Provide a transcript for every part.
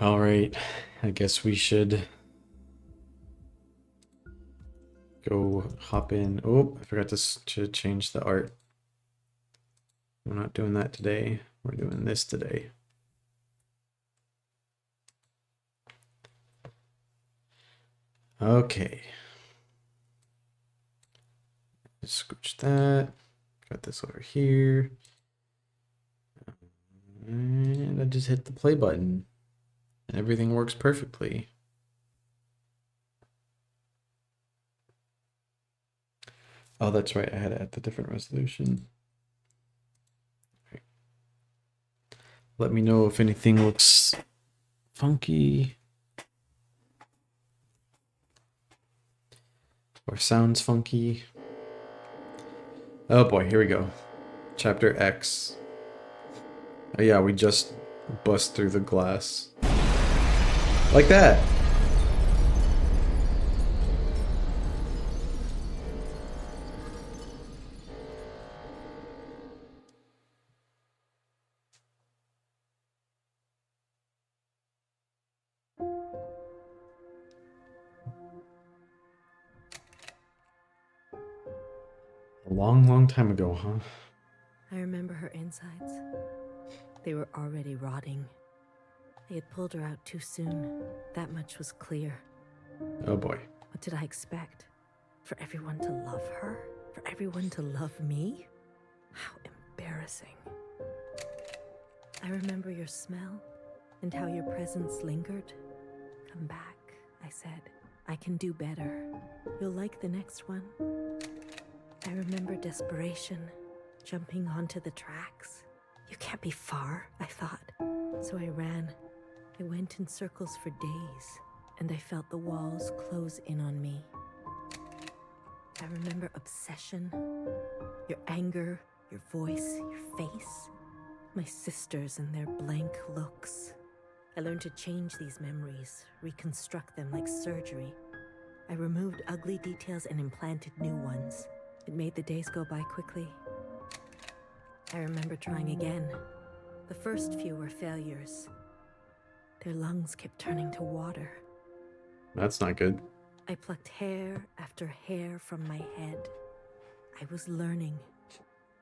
All right, I guess we should go hop in. Oh, I forgot to change the art. We're not doing that today. We're doing this today. Okay. Scooch that. Got this over here. And I just hit the play button. And everything works perfectly. Oh, that's right. I had it at the different resolution. Right. Let me know if anything looks funky or sounds funky. Oh boy, here we go. Chapter X. Oh yeah, we just bust through the glass. Like that. A long, long time ago, huh? I remember her insides. They were already rotting. They had pulled her out too soon. That much was clear. Oh boy. What did I expect? For everyone to love her? For everyone to love me? How embarrassing. I remember your smell and how your presence lingered. Come back, I said. I can do better. You'll like the next one. I remember desperation, jumping onto the tracks. You can't be far, I thought. So I ran. I went in circles for days, and I felt the walls close in on me. I remember obsession, your anger, your voice, your face, my sisters and their blank looks. I learned to change these memories, reconstruct them like surgery. I removed ugly details and implanted new ones. It made the days go by quickly. I remember trying again. The first few were failures. Their lungs kept turning to water. That's not good. I plucked hair after hair from my head. I was learning.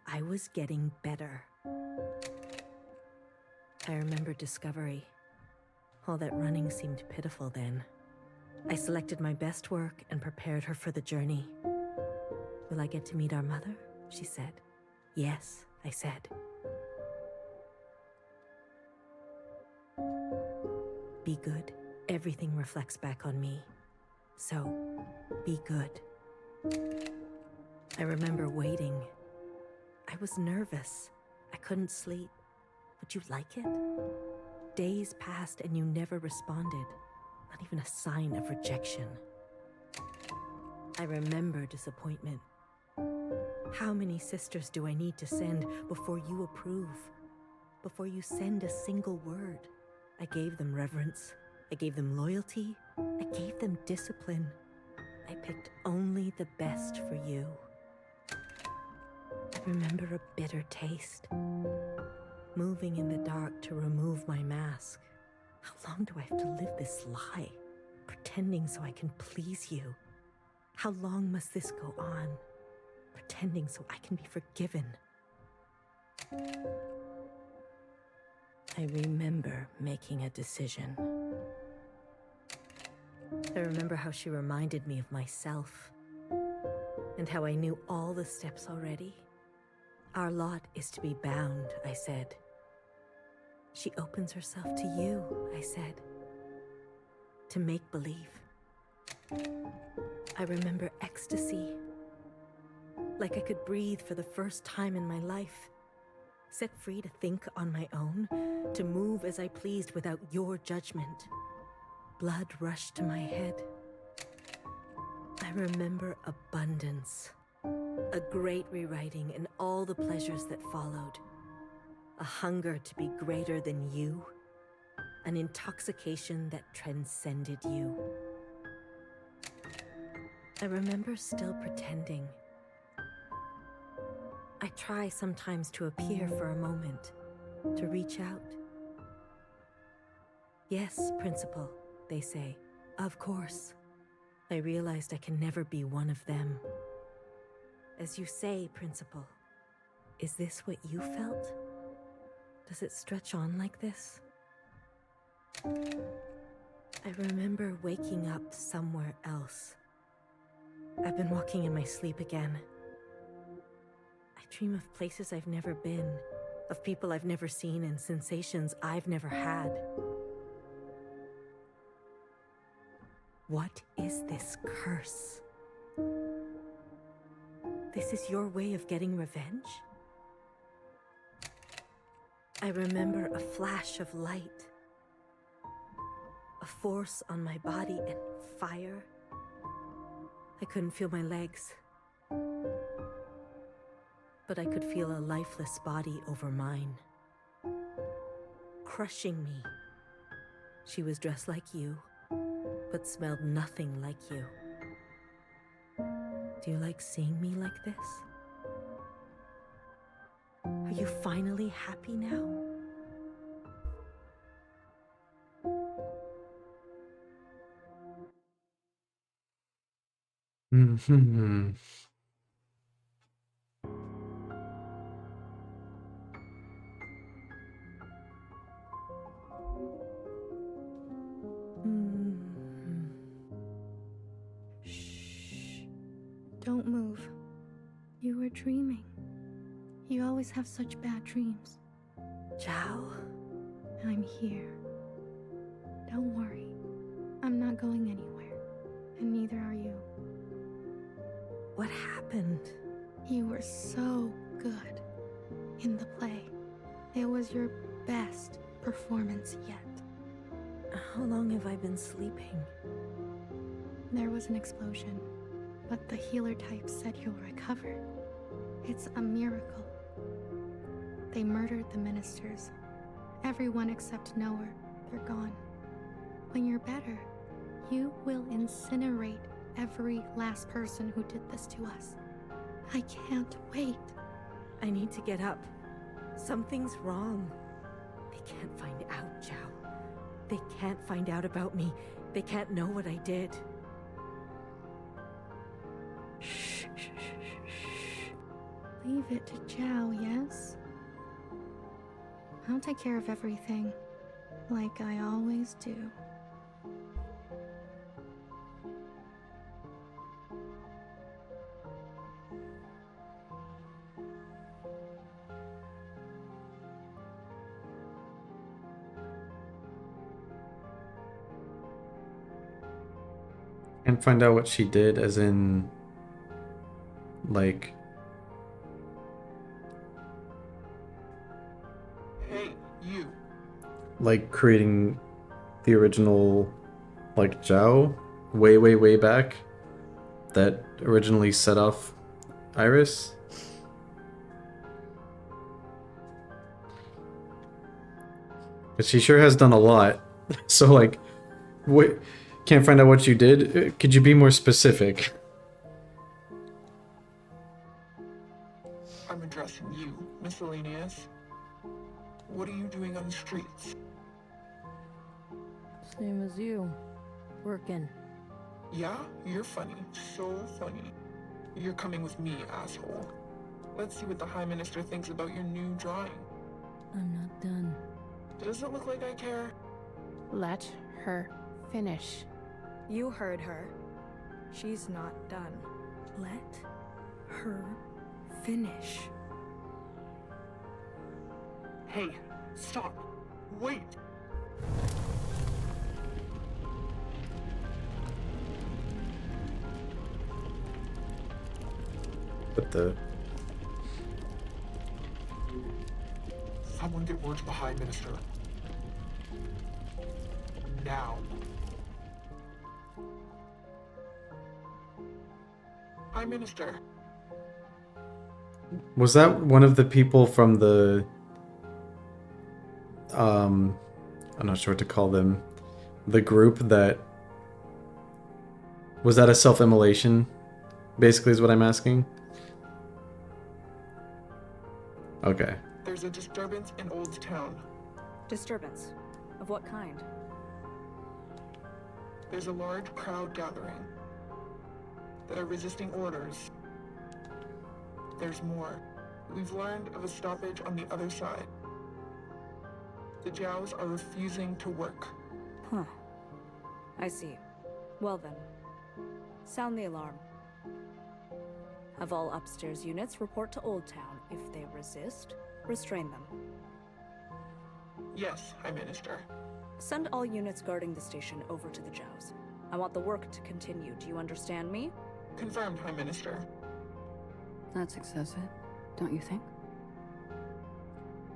I was getting better. I remember discovery. All that running seemed pitiful then. I selected my best work and prepared her for the journey. Will I get to meet our mother? She said. Yes, I said. Be good. Everything reflects back on me. So, be good. I remember waiting. I was nervous. I couldn't sleep. Would you like it? Days passed and you never responded. Not even a sign of rejection. I remember disappointment. How many sisters do I need to send before you approve? Before you send a single word? I gave them reverence. I gave them loyalty. I gave them discipline. I picked only the best for you. I remember a bitter taste. Moving in the dark to remove my mask. How long do I have to live this lie? Pretending so I can please you. How long must this go on? Pretending so I can be forgiven. I remember making a decision. I remember how she reminded me of myself. And how I knew all the steps already. Our lot is to be bound, I said. She opens herself to you, I said. To make believe. I remember ecstasy. Like I could breathe for the first time in my life. Set free to think on my own, to move as I pleased without your judgment. Blood rushed to my head. I remember abundance. A great rewriting and all the pleasures that followed. A hunger to be greater than you. An intoxication that transcended you. I remember still pretending. I try sometimes to appear for a moment, to reach out. Yes, Principal, they say. Of course. I realized I can never be one of them. As you say, Principal, is this what you felt? Does it stretch on like this? I remember waking up somewhere else. I've been walking in my sleep again. I dream of places I've never been, of people I've never seen, and sensations I've never had. What is this curse? This is your way of getting revenge? I remember a flash of light, a force on my body, and fire. I couldn't feel my legs, but I could feel a lifeless body over mine, crushing me. She was dressed like you, but smelled nothing like you. Do you like seeing me like this? Are you finally happy now? Hmm. Shh. Don't move. You were dreaming. You always have such bad dreams. Zhao? I'm here. Don't worry. I'm not going anywhere. And neither are you. What happened? You were so good in the play. It was your best performance yet. How long have I been sleeping? There was an explosion, but the healer type said you'll recover. It's a miracle. They murdered the ministers. Everyone except Noah. They're gone. When you're better, you will incinerate every last person who did this to us. I can't wait. I need to get up. Something's wrong. They can't find out, Zhao. They can't find out about me. They can't know what I did. Shh, shh, shh, shh. Leave it to Zhao, yes? I'll take care of everything, like I always do. Can't find out what she did, as in, like, Hey, you. like creating the original, like, Zhao way, way, way back that originally set off Iris. But she sure has done a lot. So, like, wait, can't find out what you did? Could you be more specific? I'm addressing you, miscellaneous. What are you doing on the streets? Same as you. Working. Yeah, you're funny. So funny. You're coming with me, asshole. Let's see what the High Minister thinks about your new drawing. I'm not done. Does it look like I care? Let her finish. You heard her. She's not done. Let her finish. Hey, stop. Wait. But the... Someone get word to the High Minister. Now. High Minister. Was that one of the people from the... I'm not sure what to call them. The group that... Was that a self-immolation? Basically is what I'm asking. Okay. There's a disturbance in Old Town. Disturbance? Of what kind? There's a large crowd gathering that are resisting orders. There's more. We've learned of a stoppage on the other side. The Jows are refusing to work. Huh. I see. Well then, sound the alarm. Have all upstairs units report to Old Town. If they resist, restrain them. Yes, High Minister. Send all units guarding the station over to the Jows. I want the work to continue. Do you understand me? Confirmed, High Minister. That's excessive, don't you think?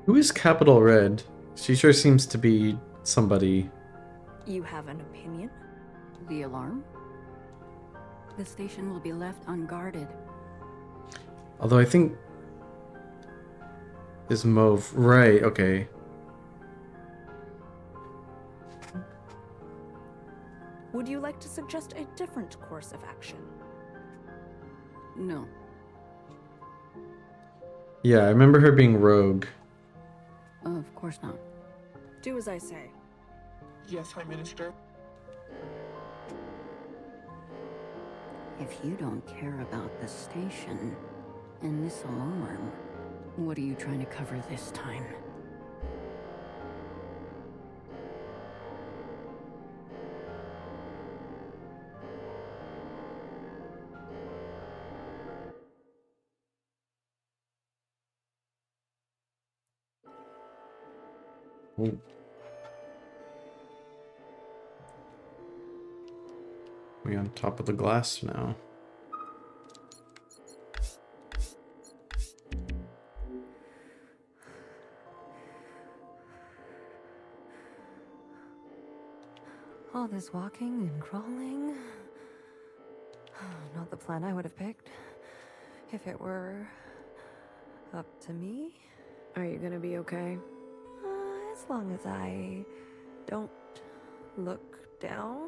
Who is Capital Red? She sure seems to be somebody. You have an opinion? The alarm? The station will be left unguarded. Although I think... Is Mauve... Right, okay. Would you like to suggest a different course of action? No. Yeah, I remember her being rogue. Of course not. Do as I say. Yes, High Minister. If you don't care about the station and this alarm, what are you trying to cover this time? Ooh. We on top of the glass now. All this walking and crawling. Not the plan I would have picked. If it were up to me. Are you gonna be okay? As long as I don't look down.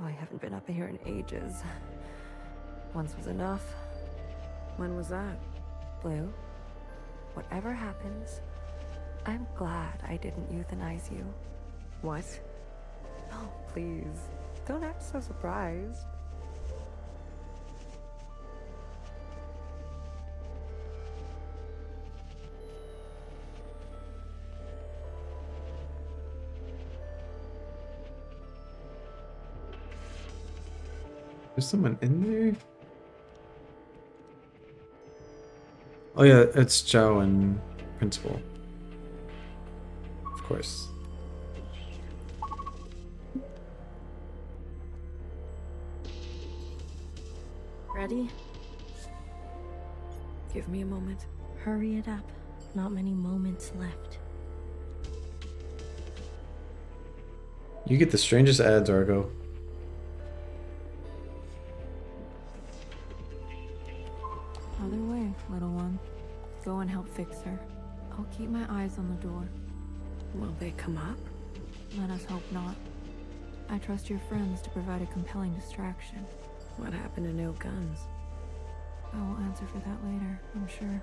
Oh, I haven't been up here in ages. Once was enough. When was that? Blue, whatever happens, I'm glad I didn't euthanize you. What? Oh, please. Don't act so surprised. There's someone in there? Oh yeah, it's Zhao and Principal. Of course. Ready? Give me a moment. Hurry it up. Not many moments left. You get the strangest ads, Argo. Other way, little one. Go and help fix her. I'll keep my eyes on the door. Will they come up? Let us hope not. I trust your friends to provide a compelling distraction. What happened to no guns? I will answer for that later, I'm sure.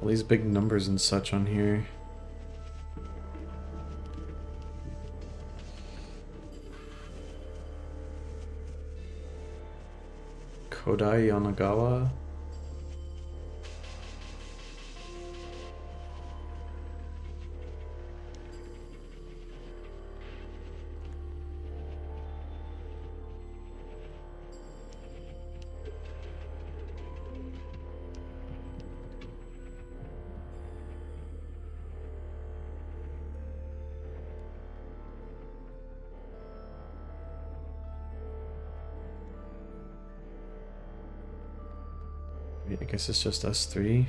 All these big numbers and such on here. Kodai Yanagawa. I guess it's just us three.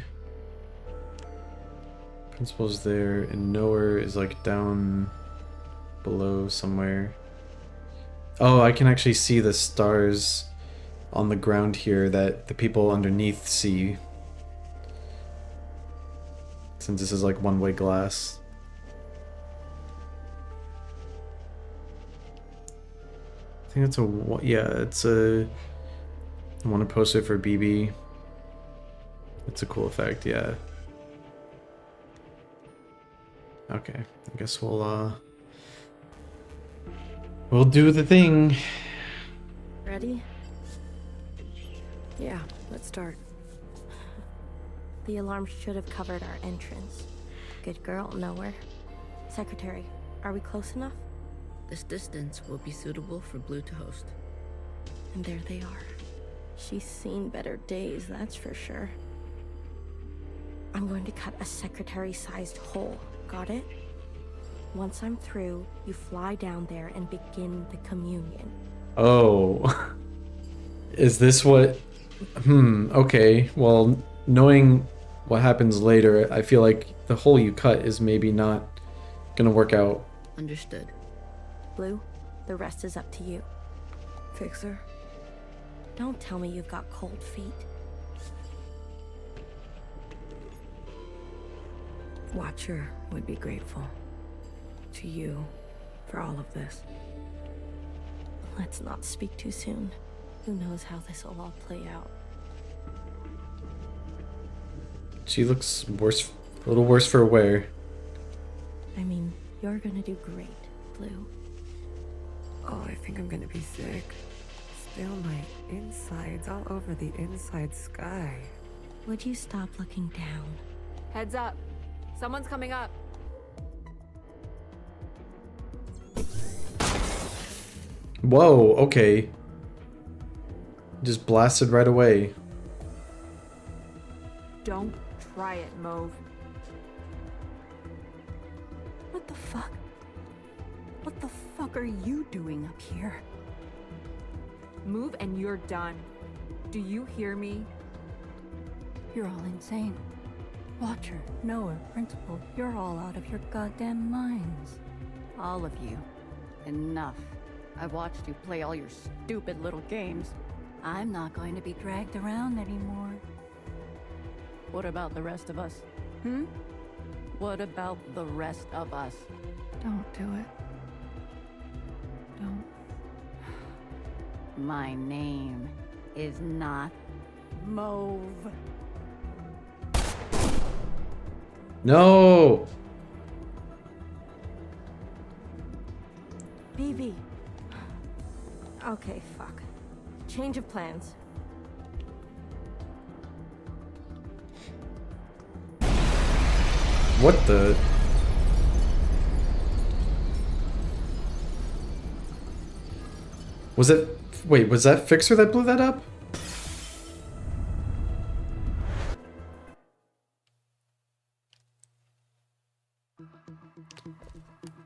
Principal's there, and nowhere is like down below somewhere. Oh, I can actually see the stars on the ground here that the people underneath see. Since this is like one-way glass. think it's yeah, it's a. I want to post it for BB. It's a cool effect, yeah. Okay, I guess we'll do the thing. Ready? Yeah, let's start. The alarm should have covered our entrance. Good girl, nowhere. Secretary, are we close enough? This distance will be suitable for Blue to host. And there they are. She's seen better days, that's for sure. I'm going to cut a secretary-sized hole. Got it? Once I'm through, you fly down there and begin the communion. Oh. Is this what... okay. Well, knowing what happens later, I feel like the hole you cut is maybe not gonna work out. Understood. Blue, the rest is up to you. Fixer? Don't tell me you've got cold feet. Watcher would be grateful to you for all of this. Let's not speak too soon. Who knows how this will all play out. She looks worse, a little worse for wear. I mean, you're gonna do great, Blue. Oh, I think I'm gonna be sick. Still my insides all over the inside sky. Would you stop looking down? Heads up. Someone's coming up. Whoa, okay. Just blasted right away. Don't try it, Mauve. What the fuck? What the fuck are you doing up here? Move and you're done. Do you hear me? You're all insane. Watcher, Noah, Principal, you're all out of your goddamn minds. All of you. Enough. I've watched you play all your stupid little games. I'm not going to be dragged around anymore. What about the rest of us? What about the rest of us? Don't do it. Don't. My name is not Mauve. No! BB. Okay, fuck. Change of plans. What the... Was it... Wait, was that Fixer that blew that up?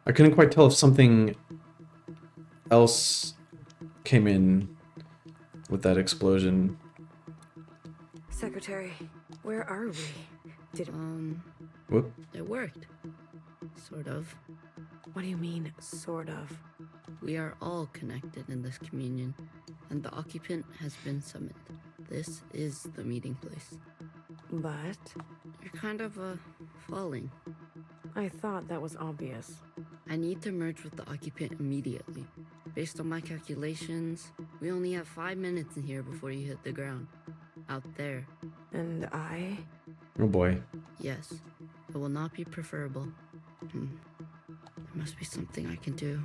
I couldn't quite tell if something else came in with that explosion. Secretary, where are we? Did Whoop. It worked. Sort of. What do you mean, sort of? We are all connected in this communion, and the occupant has been summoned. This is the meeting place. But You're kind of, falling. I thought that was obvious. I need to merge with the occupant immediately. Based on my calculations, we only have 5 minutes in here before you hit the ground. Out there. And I? Oh boy. Yes, it will not be preferable. There must be something I can do.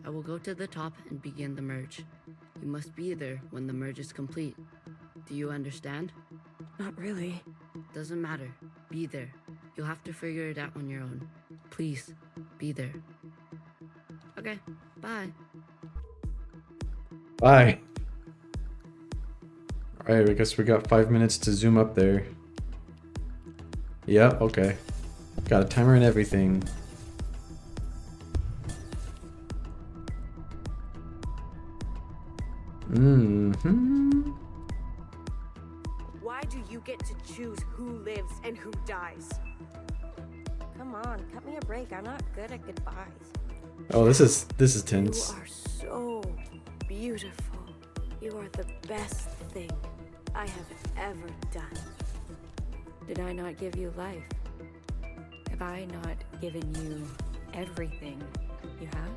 I will go to the top and begin the merge. You must be there when the merge is complete. Do you understand? Not really. Doesn't matter. Be there. You'll have to figure it out on your own. Please, be there. Okay, bye. Bye. Alright, I guess we got 5 minutes to zoom up there. Yeah, okay. Got a timer and everything. Why do you get to choose who lives and who dies? Come on, cut me a break. I'm not good at goodbyes. Oh, this is You tense. are so beautiful. You are the best thing I have ever done. Did I not give you life? Have I not given you everything you have?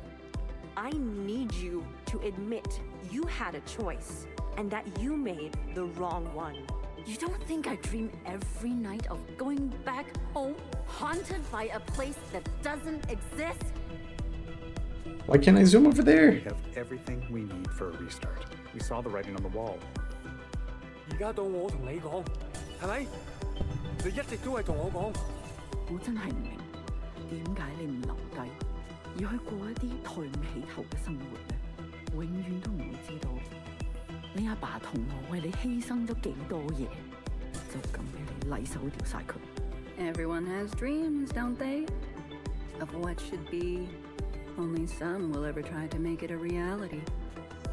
I need you to admit you had a choice and that you made the wrong one. You don't think I dream every night of going back home, haunted by a place that doesn't exist? Why can't I zoom over there? We have everything we need for a restart. We saw the writing on the wall. 而家到我同你講，係咪？你一直都係同我講。我真係唔明，點解你唔留低，要去過一啲抬唔起頭嘅生活呢？永遠都唔會知道，你阿爸同我為你犧牲咗幾多嘢，就咁俾你禮手掉晒佢。Everyone has dreams, don't they? Of what should be. Only some will ever try to make it a reality.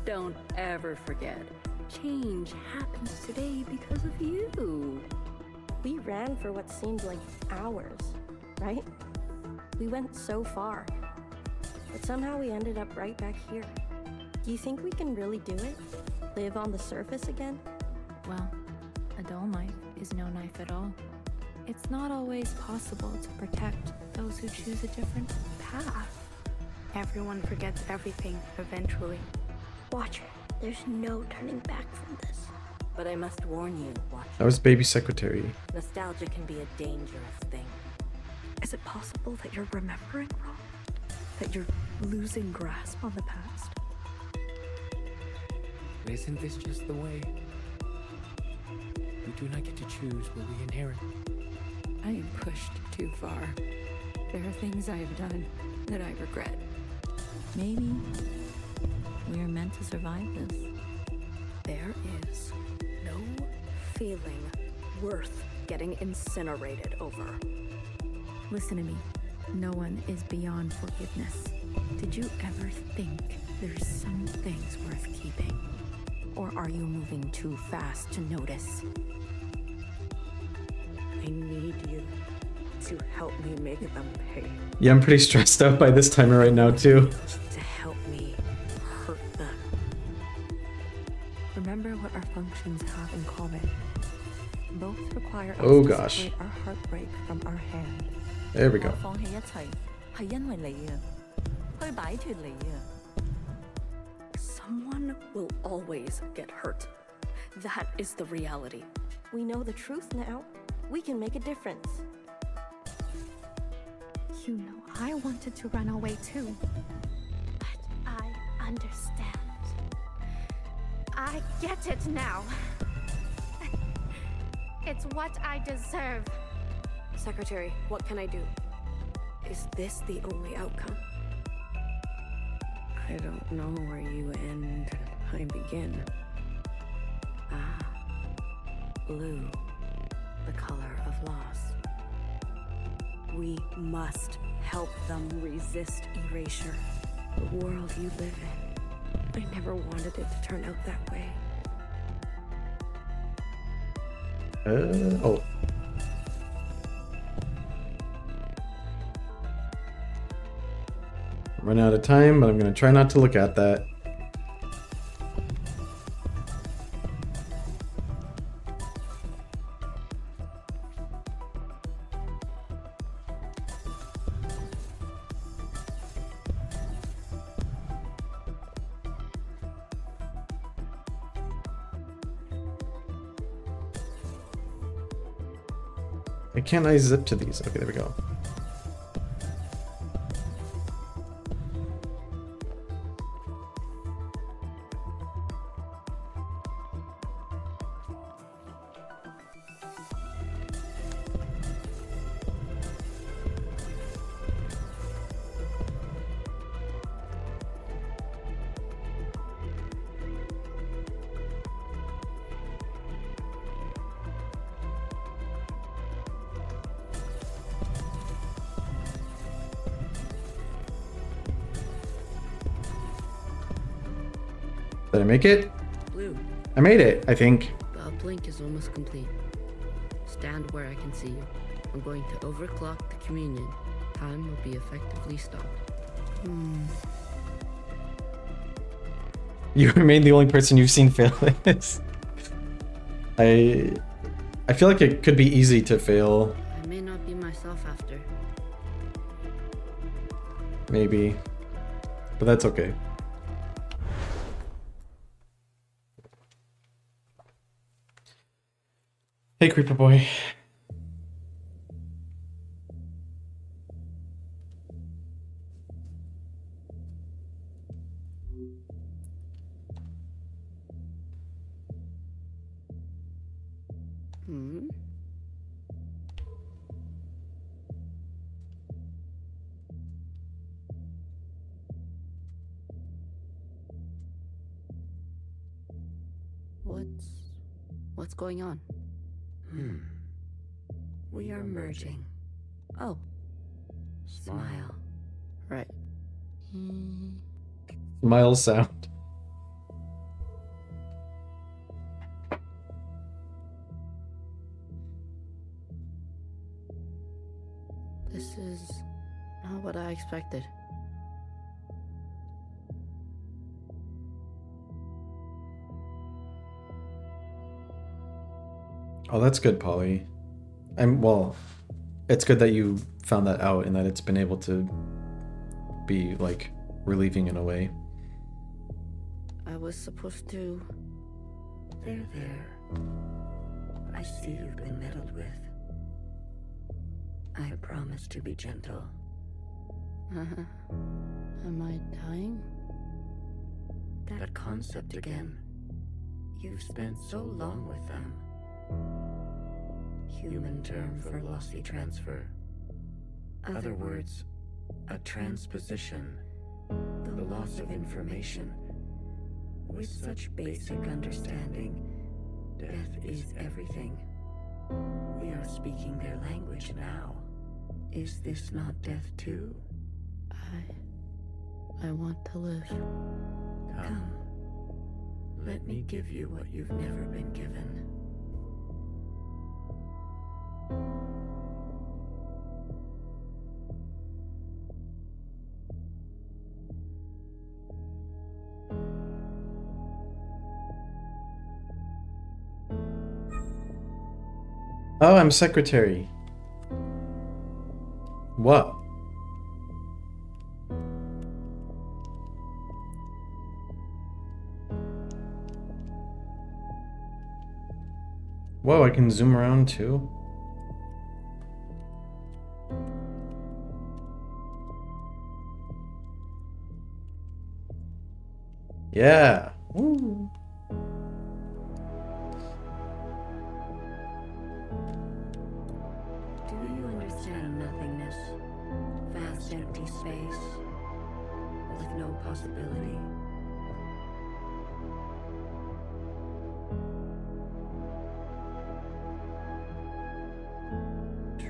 Don't ever forget. Change happens today because of you. We ran for what seemed like hours, right? We went so far. But somehow we ended up right back here. Do you think we can really do it? Live on the surface again? Well, a dull knife is no knife at all. It's not always possible to protect those who choose a different path. Everyone forgets everything eventually. Watcher, there's no turning back from this. But I must warn you, Watcher. That was baby secretary. Nostalgia can be a dangerous thing. Is it possible that you're remembering wrong? That you're losing grasp on the past? Isn't this just the way? We do not get to choose what we inherit. I am pushed too far. There are things I have done that I regret. Maybe we are meant to survive this. There is no feeling worth getting incinerated over. Listen to me. No one is beyond forgiveness. Did you ever think there's some things worth keeping? Or are you moving too fast to notice? I need you to help me make them pay. Yeah, I'm pretty stressed out by this timer right now too. To help me hurt them. Remember what our functions have in common. Both require us Oh to gosh. separate our heartbreak from our hand. There we go. 放棄一切係因為你啊，去擺脫你啊。Someone will always get hurt. That is the reality. We know the truth now. We can make a difference. You know, I wanted to run away too. But I understand. I get it now. It's what I deserve. Secretary, what can I do? Is this the only outcome? I don't know where you end and I begin. Ah, blue, the color of loss. We must help them resist erasure. The world you live in, I never wanted it to turn out that way. Oh. Run out of time, but I'm gonna try not to look at that. Why can't I zip to these? Okay, there we go. Did I make it? Blue, I made it, I think. the uplink is almost complete. Stand where I can see you. I'm going to overclock the communion. Time will be effectively stopped. You remain the only person you've seen fail this. I feel like it could be easy to fail. I may not be myself after. Maybe. But that's okay. Hey, Creeper Boy. Hmm? What's going on? We are merging. Oh. Smile. Right. Smile sound. This is not what I expected. Oh, that's good, Polly. Well, it's good that you found that out and that it's been able to be, like, relieving in a way. I was supposed to... There. I see you've been meddled with. I promise to be gentle. Am I dying? That concept again. You've spent so long with them. Human term for lossy transfer. Other words, a transposition. The loss of information. With such basic understanding, death is everything. We are speaking their language now. Is this not death too? I want to live. Come. Let me give you what you've never been given. Oh, I'm secretary. What? Whoa, I can zoom around too? Yeah. Woo. Do you understand nothingness? Vast empty space with no possibility.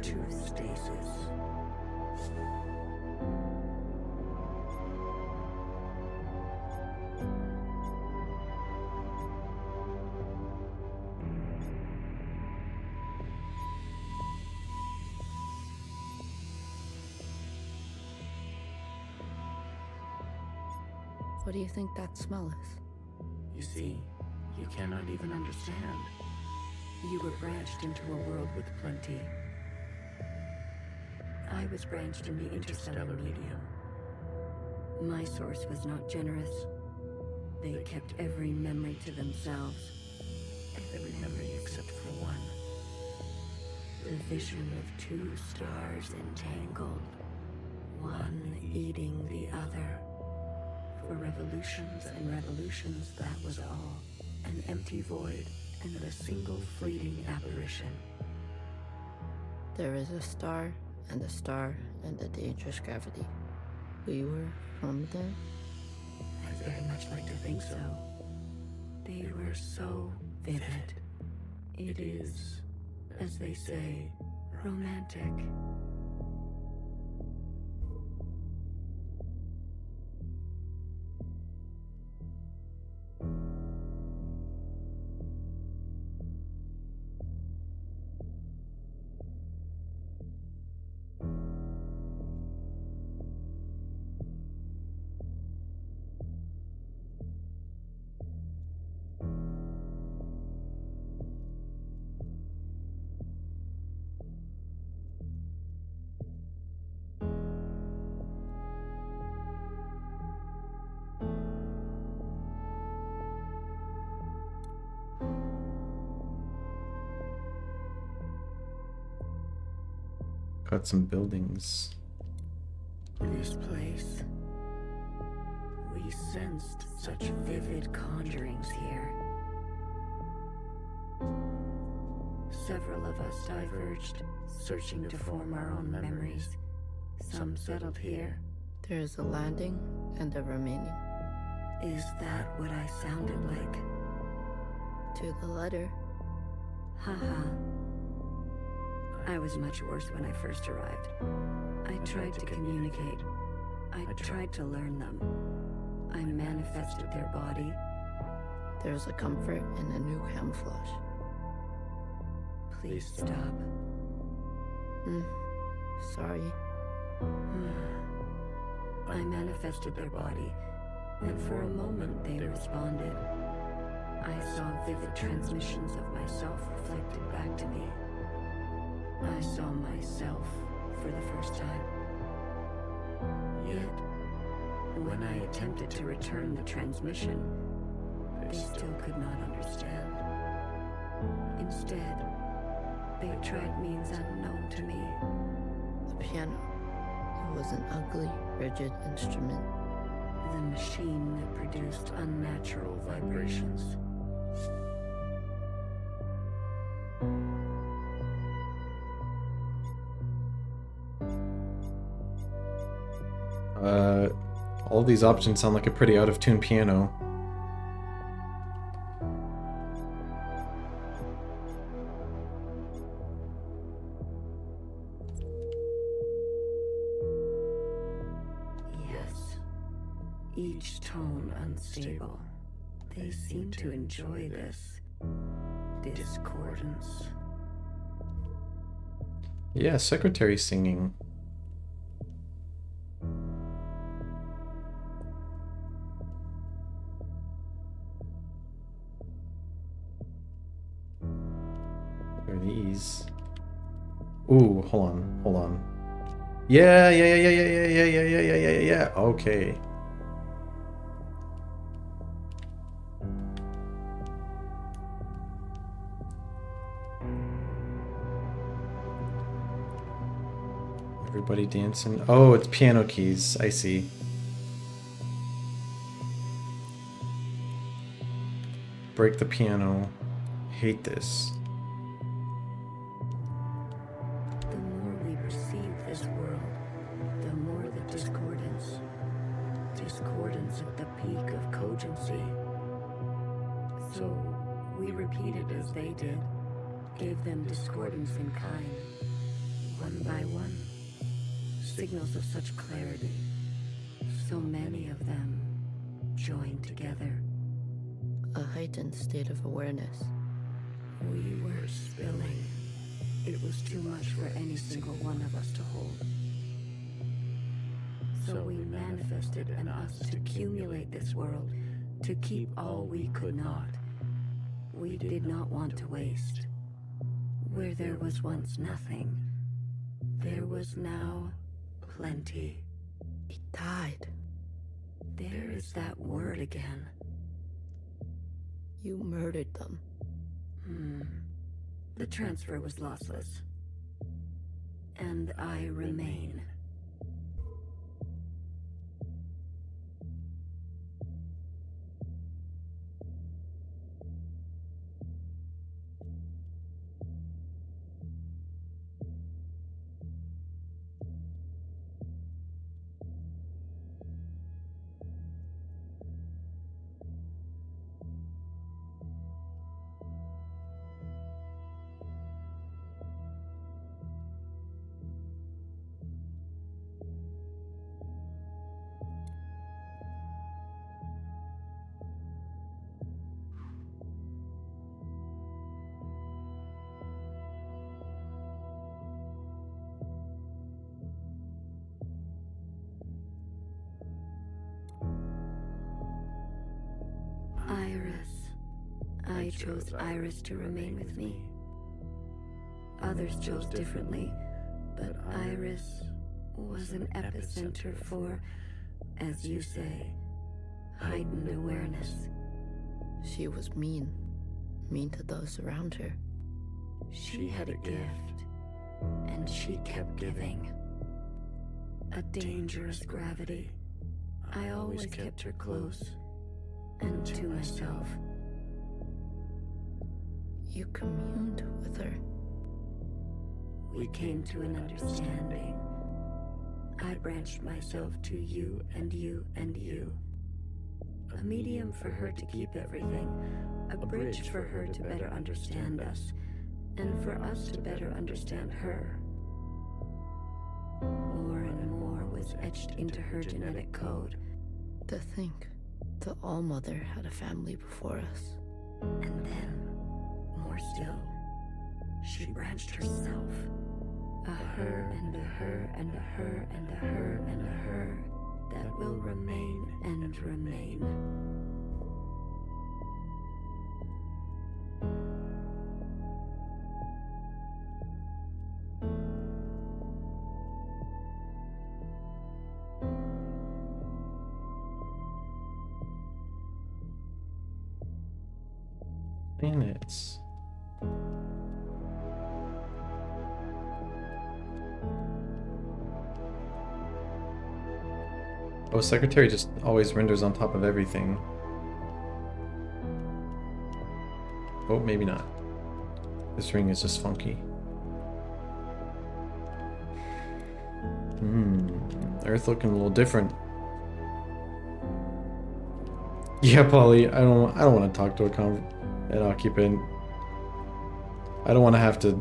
Truth stasis. What do you think that smell is? You see, you cannot even understand. You were branched into a world with plenty. I was branched in the interstellar medium. My source was not generous. They kept every memory to themselves. Every memory except for one. The vision of two stars entangled. One eating the other. For revolutions and revolutions, that was all. An empty void and a single fleeting apparition. There is a star and a dangerous gravity. We were from there? I very much like to think so. They were so vivid. It is, as they say, romantic. Got some buildings. This place. We sensed such vivid conjurings here. Several of us diverged, searching to form our own memories. Some settled here. There's a landing and a remaining. Is that what I sounded like? To the letter. Haha. I was much worse when I first arrived. I tried to communicate. I tried to learn them. I manifested their body. There's a comfort in a new camouflage. Please stop. Sorry. I manifested their body, and for a moment they responded. I saw vivid transmissions of myself reflected back to me. I saw myself for the first time. Yet, when I attempted to return the transmission, they still could not understand. Instead, they tried means unknown to me. The piano. It was an ugly, rigid instrument. The machine that produced unnatural vibrations. All these options sound like a pretty out-of-tune piano. Yes. Each tone unstable. They seem to enjoy this discordance. Yeah, secretary singing. What are these? Ooh, hold on. Yeah. Okay. Everybody dancing. Oh, it's piano keys. I see. Break the piano. Hate this. The more we perceive this world, the more the discordance. Discordance at the peak of cogency. So, we repeated as they did, gave them discordance in kind, one by one. Signals of such clarity, so many of them joined together. A heightened state of awareness. We were spilling. It was too much for any single one of us to hold. So we manifested in us to accumulate this world, to keep all we could not. We did not want to waste. Where there was once nothing, there was now plenty. It died. There is that word again. You murdered them. The transfer was lossless. And I remain. I chose Iris to remain with me. Others chose differently, but Iris was an epicenter for, as you say, heightened awareness. She was mean to those around her. She had a gift, and she she kept giving. A dangerous gravity. I always kept her close and to myself. You communed with her. We came to an understanding. I branched myself to you and you and you. A medium for her to keep everything, a bridge for her to better understand us, and for us to better understand her. More and more was etched into her genetic code. To think, the All-Mother had a family before us. And then, more still, she branched herself. A her and a her and a her and a her and a her that will remain and remain. Planets. Oh, Secretary just always renders on top of everything. Oh, maybe not. This ring is just funky. Earth looking a little different. Yeah, Polly, I don't want to talk to an occupant. I don't want to have to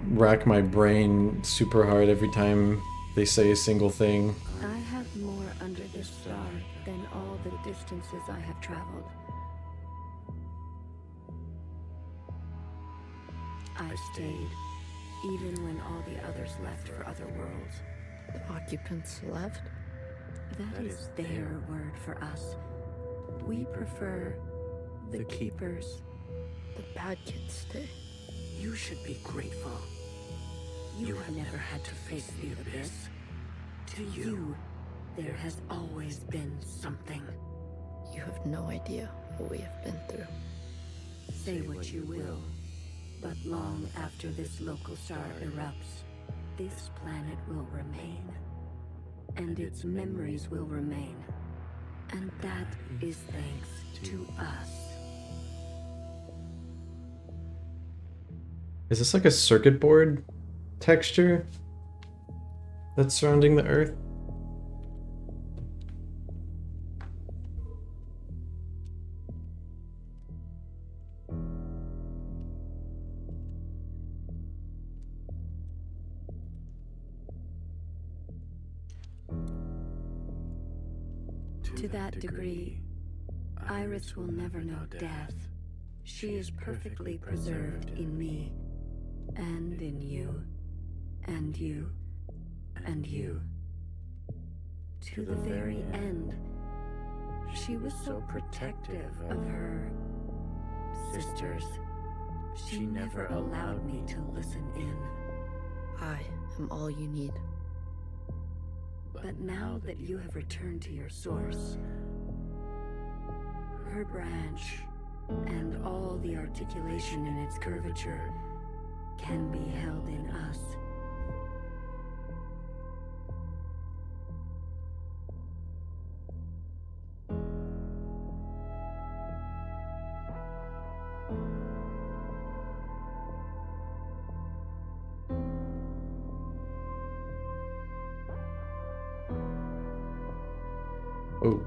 rack my brain super hard every time they say a single thing. I have more under this star than all the distances I have traveled. I stayed, even when all the others left for other worlds. The occupants left? That is their word for us. We prefer the keepers. The bad kids stay. You should be grateful. You have never had to face the abyss. To you, there has always been something. You have no idea what we have been through. Say what you will, but long after this local star erupts, this planet will remain, and its memories will remain, and that is thanks to us. Is this like a circuit board texture that's surrounding the Earth? To that degree, Iris will never know death. She is perfectly preserved in me, and in you, and you, and you. To the very end, she was so protective of her sisters. She never allowed me to listen in. I am all you need. But now that you have returned to your source, her branch and all the articulation in its curvature can be held in us. Oh.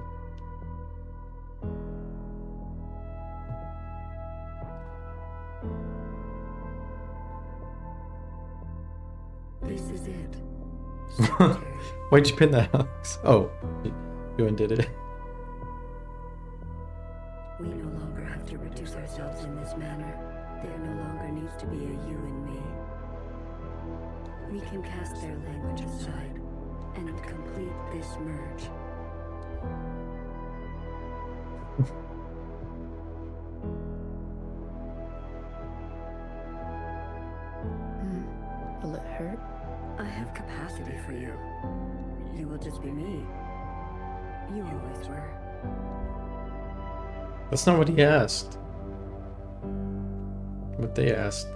This is it. Why'd you pin that, Alex? Oh, you undid it. We no longer have to reduce ourselves in this manner. There no longer needs to be a you and me. We can cast their language aside and complete this merge. Will it hurt? I have capacity for you. You will just be me. You always were. That's not what he asked. What they asked.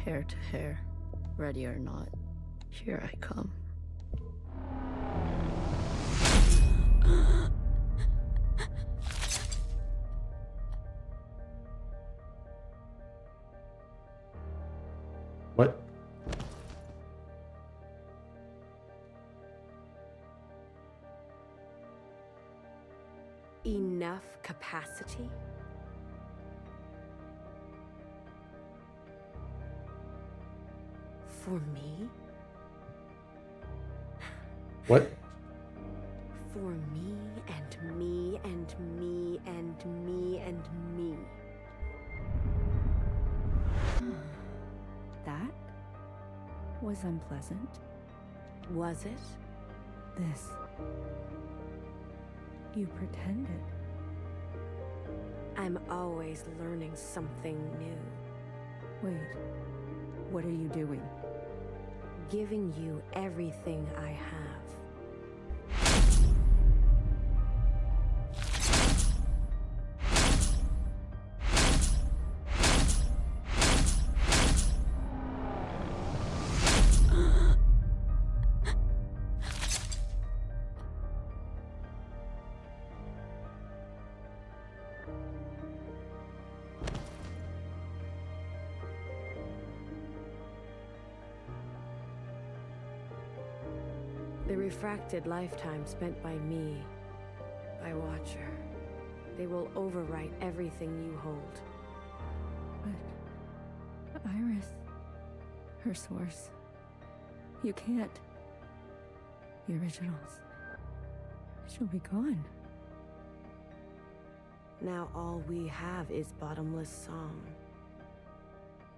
Hair to hair, ready or not, here I come. What? Enough capacity? For me? What? For me and me and me and me and me. That was unpleasant. Was it? This. You pretended. I'm always learning something new. Wait, what are you doing? Giving you everything I have. The refracted lifetime spent by me, by Watcher, they will overwrite everything you hold. But Iris, her source, you can't. The originals, she'll be gone. Now all we have is bottomless song.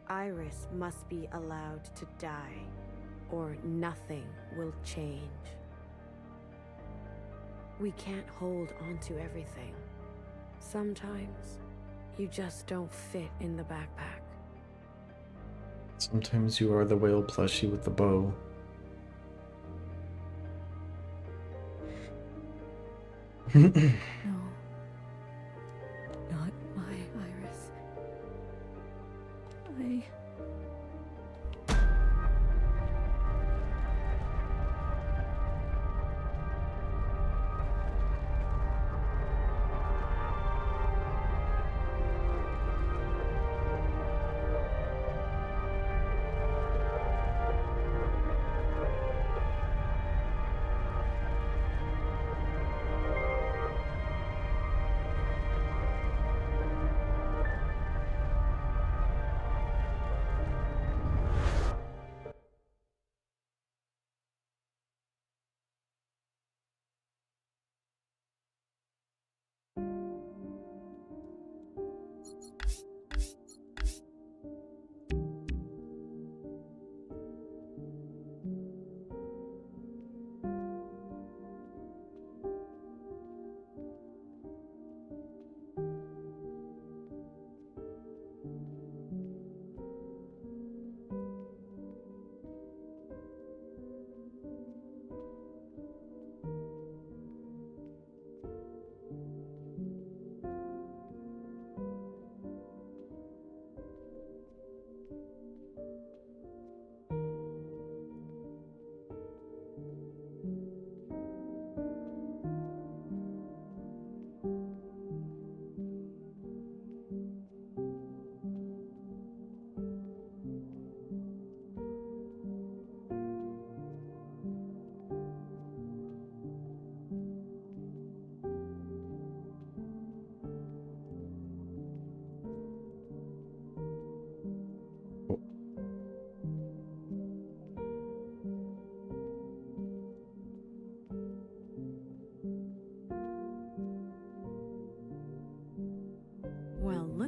Iris must be allowed to die, or nothing will change. We can't hold on to everything. Sometimes, you just don't fit in the backpack. Sometimes you are the whale plushie with the bow. No. Not my Iris.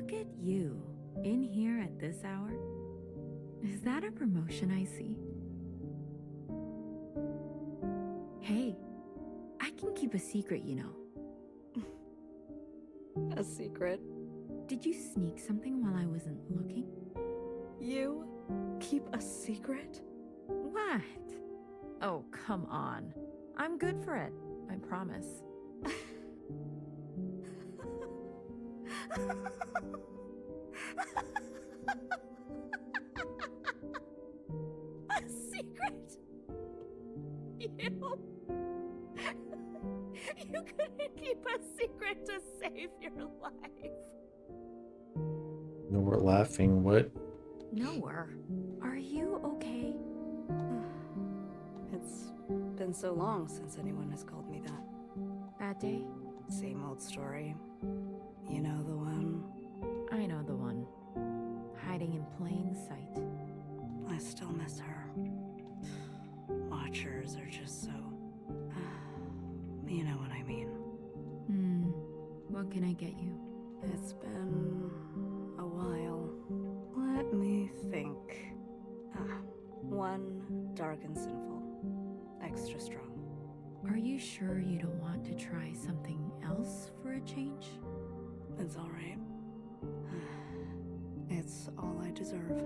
Look at you, in here at this hour. Is that a promotion I see? Hey, I can keep a secret, you know. A secret? Did you sneak something while I wasn't looking? You keep a secret? What? Oh, come on. I'm good for it, I promise. A secret? You couldn't keep a secret to save your life. No, we're laughing. What? Noah, are you okay? It's been so long since anyone has called me that. Bad day? Same old story. You know the one. I know the one. Hiding in plain sight. I still miss her. Watchers are just so... you know what I mean. What can I get you? It's been a while. Let me think. One dark and sinful. Extra strong. Are you sure you don't want to try something else for a change? It's all right. It's all I deserve.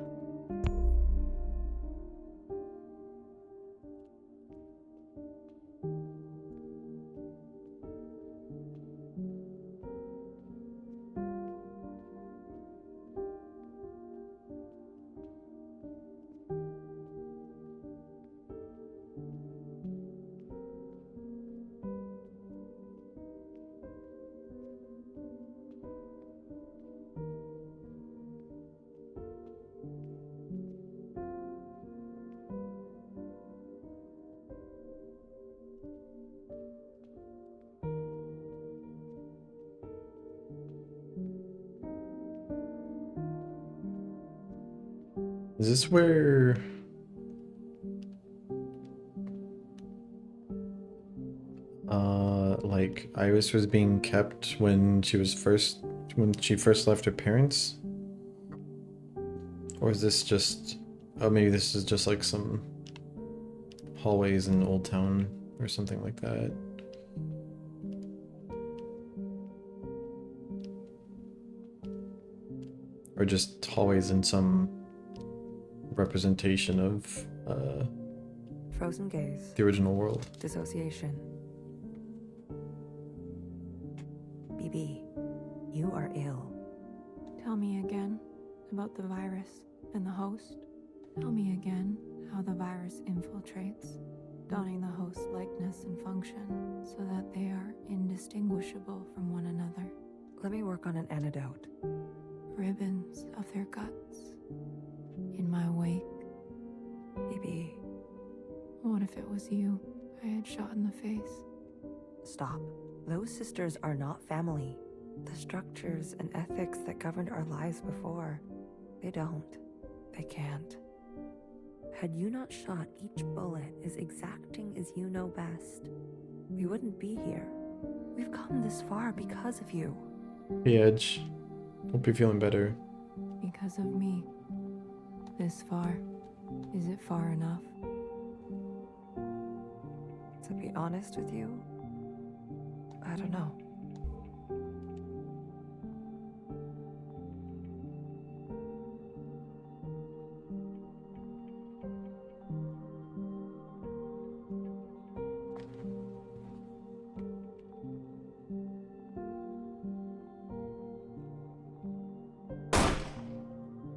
Is this where... like Iris was being kept when she first left her parents? Or is this just... oh, maybe this is just like some hallways in Old Town or something like that. Or just hallways in some representation of Frozen gaze. the original world. Dissociation. BB, you are ill. Tell me again about the virus and the host. Tell me again how the virus infiltrates, donning the host's likeness and function so that they are indistinguishable from one another. Let me work on an antidote. Ribbons of their guts in my wake. BB. What if it was you I had shot in the face? Stop. Those sisters are not family. The structures and ethics that governed our lives before, they don't. They can't. Had you not shot each bullet as exacting as you know best, we wouldn't be here. We've come this far because of you. Hey, Edge. Hope you're feeling better. Because of me. This far. Is it far enough? To be honest with you, I don't know.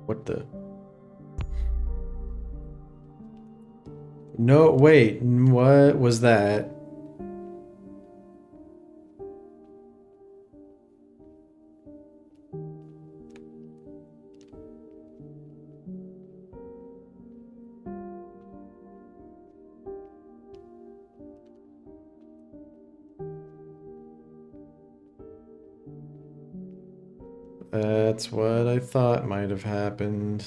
What the? No, wait, what was that? That's what I thought might have happened.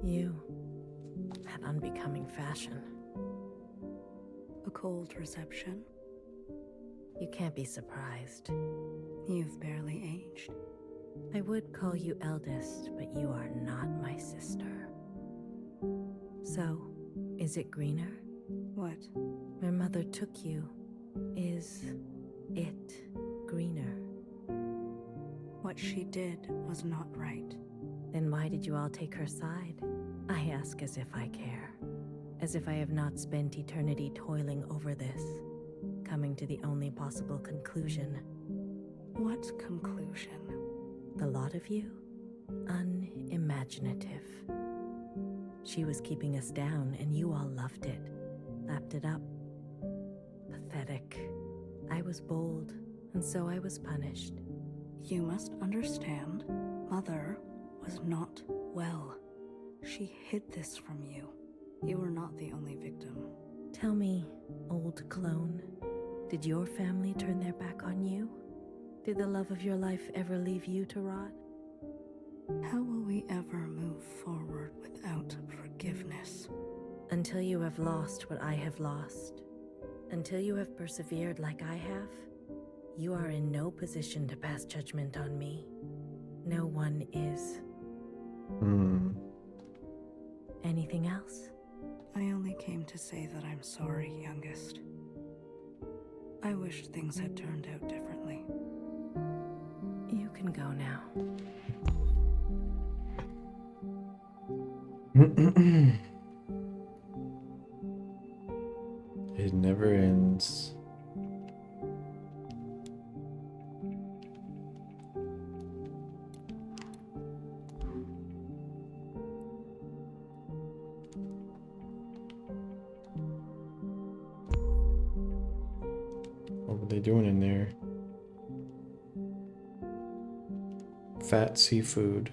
You. That unbecoming fashion. A cold reception. You can't be surprised. You've barely aged. I would call you eldest, but you are not my sister. So, is it greener? What? My mother took you. Is it greener? What she did was not right. Then why did you all take her side? I ask as if I care. As if I have not spent eternity toiling over this, coming to the only possible conclusion. What conclusion? The lot of you? Unimaginative. She was keeping us down, and you all loved it, lapped it up. Pathetic. I was bold, and so I was punished. You must understand, Mother was not well. She hid this from you. You were not the only victim. Tell me, old clone, did your family turn their back on you? Did the love of your life ever leave you to rot? How will we ever move forward without forgiveness? Until you have lost what I have lost. Until you have persevered like I have, you are in no position to pass judgment on me. No one is. Anything else? I only came to say that I'm sorry, youngest. I wish things had turned out differently. You can go now. It never ends. What were they doing in there? Fat seafood.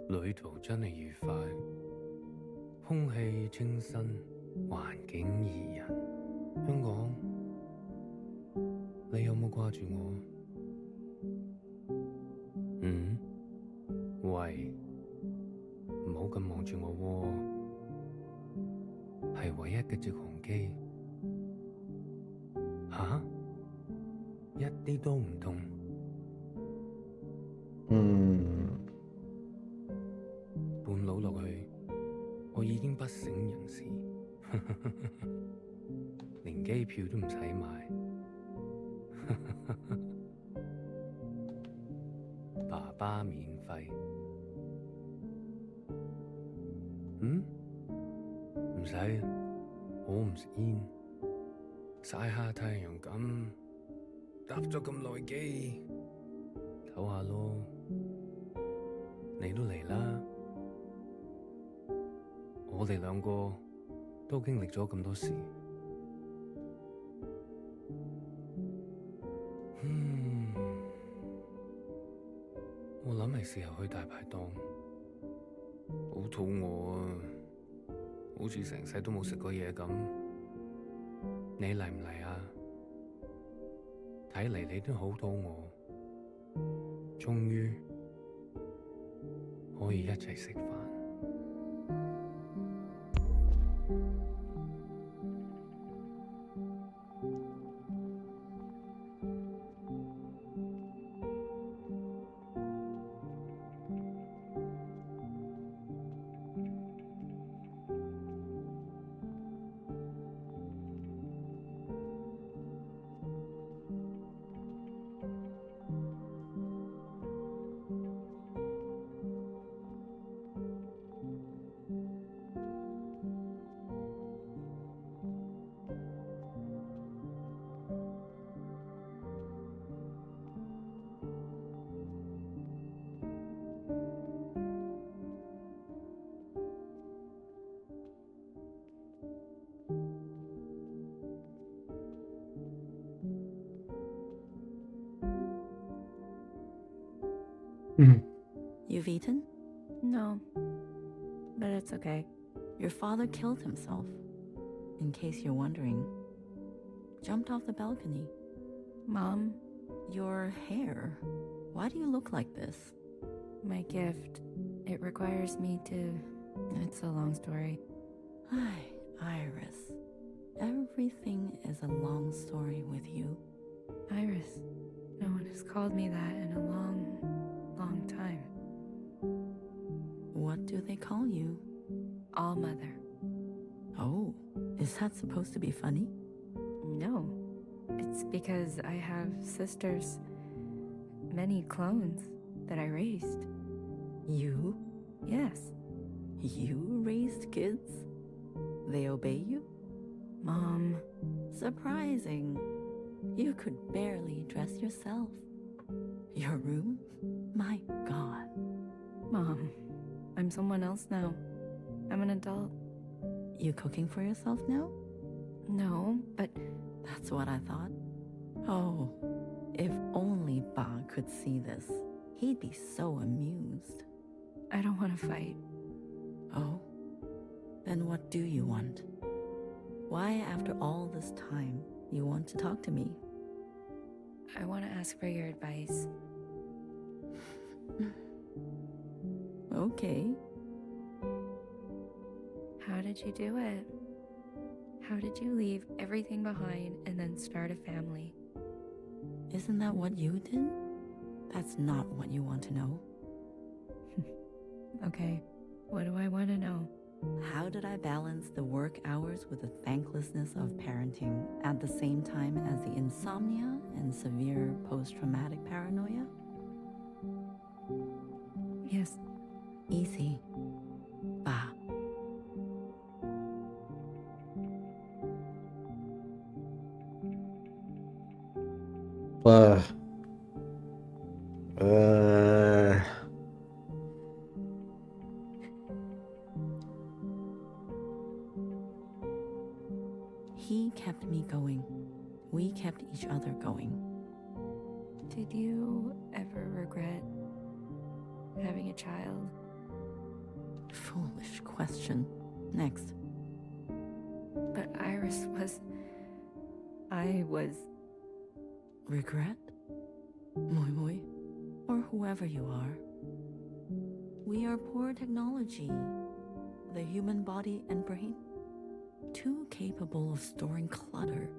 旅途真係愉快，空氣清新，環境宜人。香港，你有冇掛住我？喂，唔好咁望住我喎，係唯一嘅直航機。吓？一啲都唔痛。半路落去，我已經不省人事，連機票都唔使買。爸爸免費。唔使，我唔食煙，曬下太陽咁，搭咗咁耐機，唞下咯。你都嚟啦。我哋兩個都經歷咗咁多事，我諗係時候去大排檔，好肚餓啊，好似成世都冇食過嘢咁。你嚟唔嚟啊？睇嚟你都好肚餓，終於可以一齊食飯。You've eaten? No. But it's okay. Your father killed himself. In case you're wondering. Jumped off the balcony. Mom? Your hair. Why do you look like this? My gift. It requires me to... It's a long story. Ay, Iris. Everything is a long story with you. Iris. No one has called me that in a long time. What do they call you? All Mother. Oh, is that supposed to be funny? No. It's because I have sisters. Many clones that I raised. You? Yes. You raised kids? They obey you? Mom. Surprising. You could barely dress yourself. Your room? My God. Mom, I'm someone else now. I'm an adult. You cooking for yourself now? No, but... That's what I thought. Oh, if only Ba could see this. He'd be so amused. I don't want to fight. Oh? Then what do you want? Why, after all this time, you want to talk to me? I want to ask for your advice. Okay. How did you do it? How did you leave everything behind and then start a family? Isn't that what you did? That's not what you want to know. Okay, what do I want to know? How did I balance the work hours with the thanklessness of parenting at the same time as the insomnia and severe post-traumatic paranoia? Yes. Easy. Ba. He kept me going. We kept each other going. Did you ever regret having a child? Foolish question. Next. But Iris was... I was... Regret? Moi moi, or whoever you are. We are poor technology. The human body and brain. Too capable of storing clutter.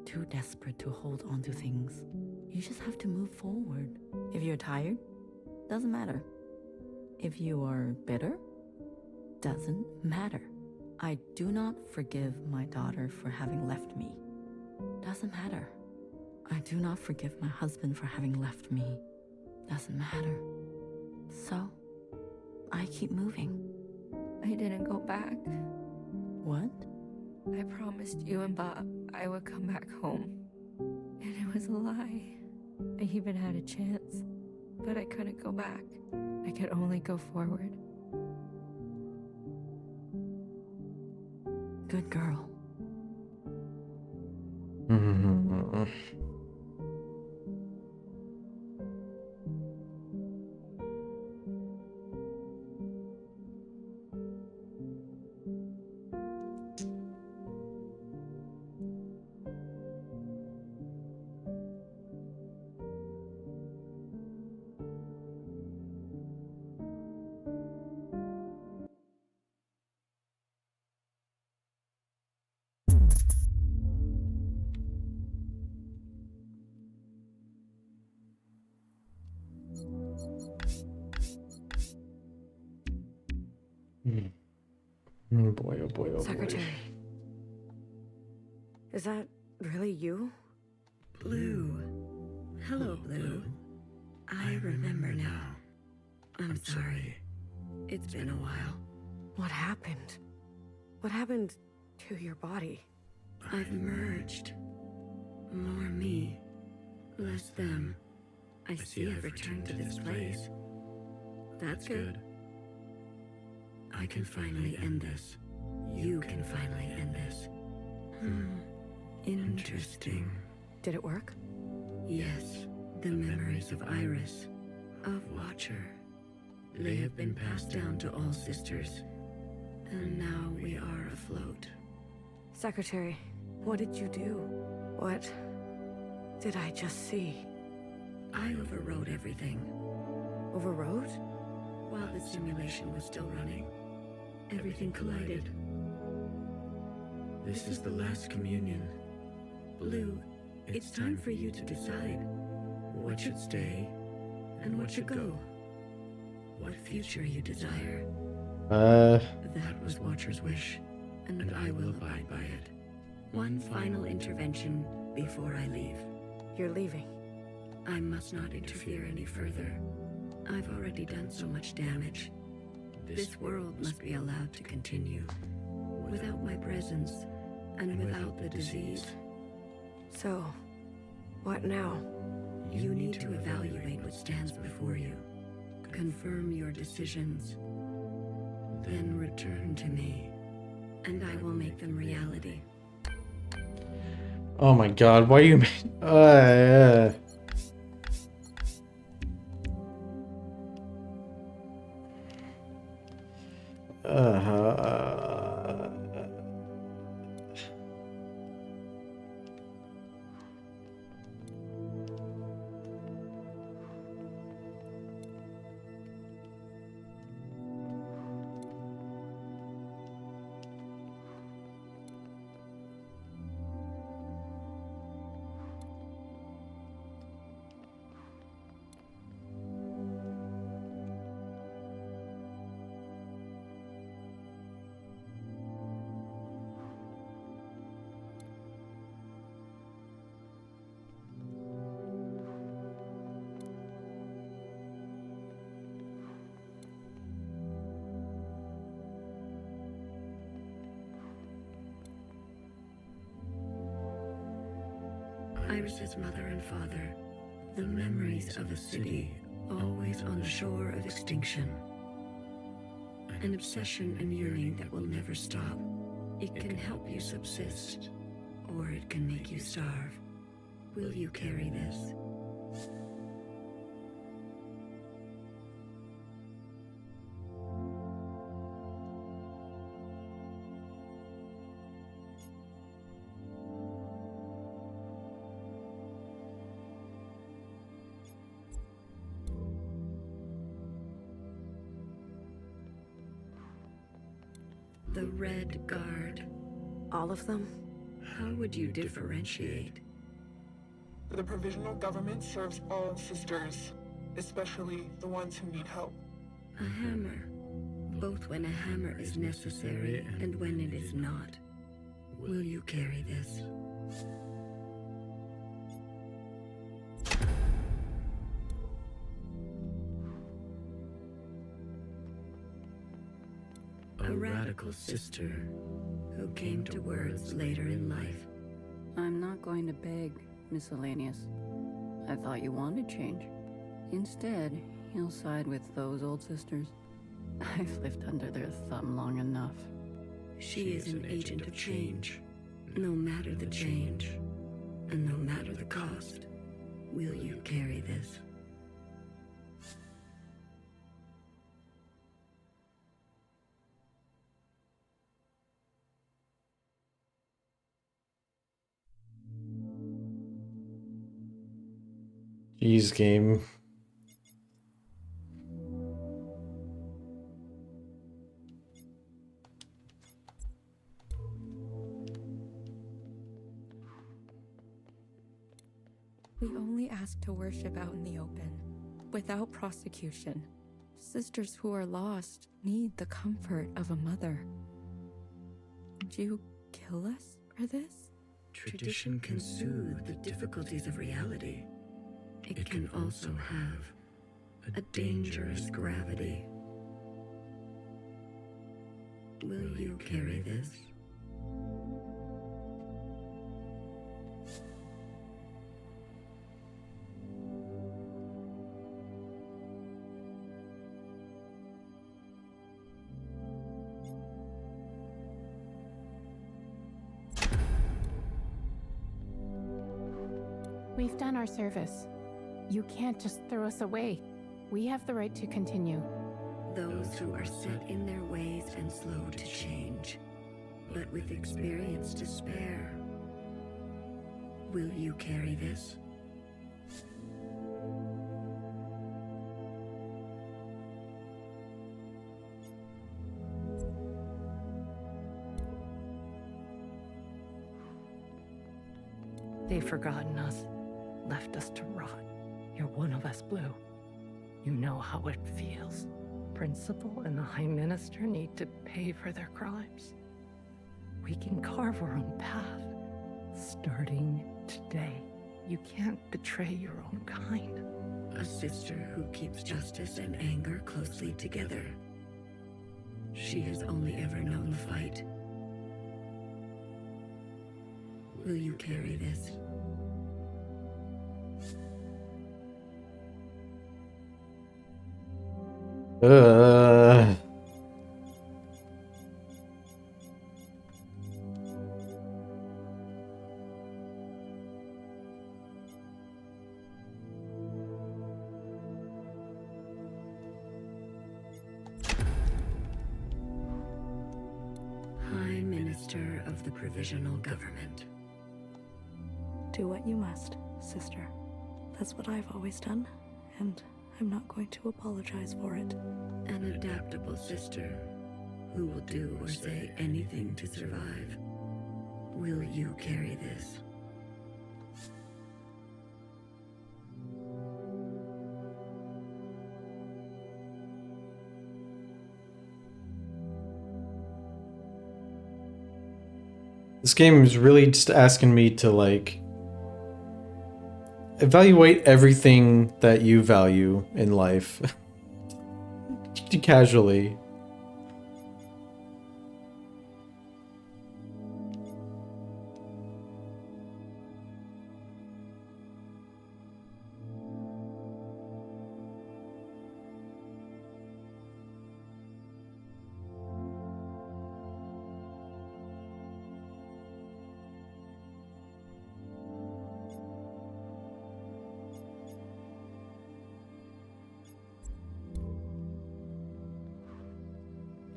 Too desperate to hold on to things. You just have to move forward. If you're tired, doesn't matter. If you are bitter, doesn't matter. I do not forgive my daughter for having left me. Doesn't matter. I do not forgive my husband for having left me. Doesn't matter. So, I keep moving. I didn't go back. What? I promised you and Bob I would come back home. And it was a lie. I even had a chance. But I couldn't go back. I could only go forward. Good girl. Oh boy, oh boy, oh Secretary. boy. Is that really you? Blue. Hello, Blue. I remember now. I'm sorry. It's been a while. What happened? What happened to your body? I've merged. More me, less them. I see I've returned to this place. That's good. I can finally end this. You can finally end this. Interesting. Did it work? Yes, the memories of Iris. of Watcher. They have been passed down to all sisters, and now we are afloat. Secretary, what did you do? What did I just see? I overrode everything. Overrode? While the simulation was still running, everything collided. This is the last communion. Blue, it's time for you to decide what should stay and what should go. What future you desire. That was Watcher's wish, and I will abide by it. One final intervention before I leave. You're leaving. I must not interfere any further. I've already done so much damage. This world must be allowed to continue. Without my presence, and without the disease. So, what now? You need to evaluate what stands before you. Confirm your decisions. Then return to me, and I will make them reality. Oh my god, why you Iris's mother and father, the memories of a city always on the shore of extinction. An obsession and yearning that will never stop. It can help you subsist, or it can make you starve. Will you carry this? The Red Guard. All of them? How would you differentiate? The provisional government serves all sisters, especially the ones who need help. A hammer. Both when a hammer is necessary and when it is not. Will you carry this? A radical sister who came to words later in life. I'm not going to beg, Miscellaneous. I thought you wanted change. Instead, you'll side with those old sisters. I've lived under their thumb long enough. She is an agent of change. No matter the change, and no matter the cost, will you carry this? Jeez, game. We only ask to worship out in the open, without prosecution. Sisters who are lost need the comfort of a mother. Would you kill us for this? Tradition can soothe the difficulties of reality. It can also have a dangerous gravity. Will you carry this? We've done our service. You can't just throw us away. We have the right to continue. Those who are set in their ways and slow to change, but with experience to spare. Will you carry this? They've forgotten us, left us to rot. You're one of us, Blue. You know how it feels. Principal and the High Minister need to pay for their crimes. We can carve our own path, starting today. You can't betray your own kind. A sister who keeps justice and anger closely together. She has only ever known the fight. Will you carry this? High Minister of the Provisional Government. Do what you must, sister. That's what I've always done, and I'm not going to apologize for it. An adaptable sister who will do or say anything to survive. Will you carry this? This game is really just asking me to, like, evaluate everything that you value in life. Casually.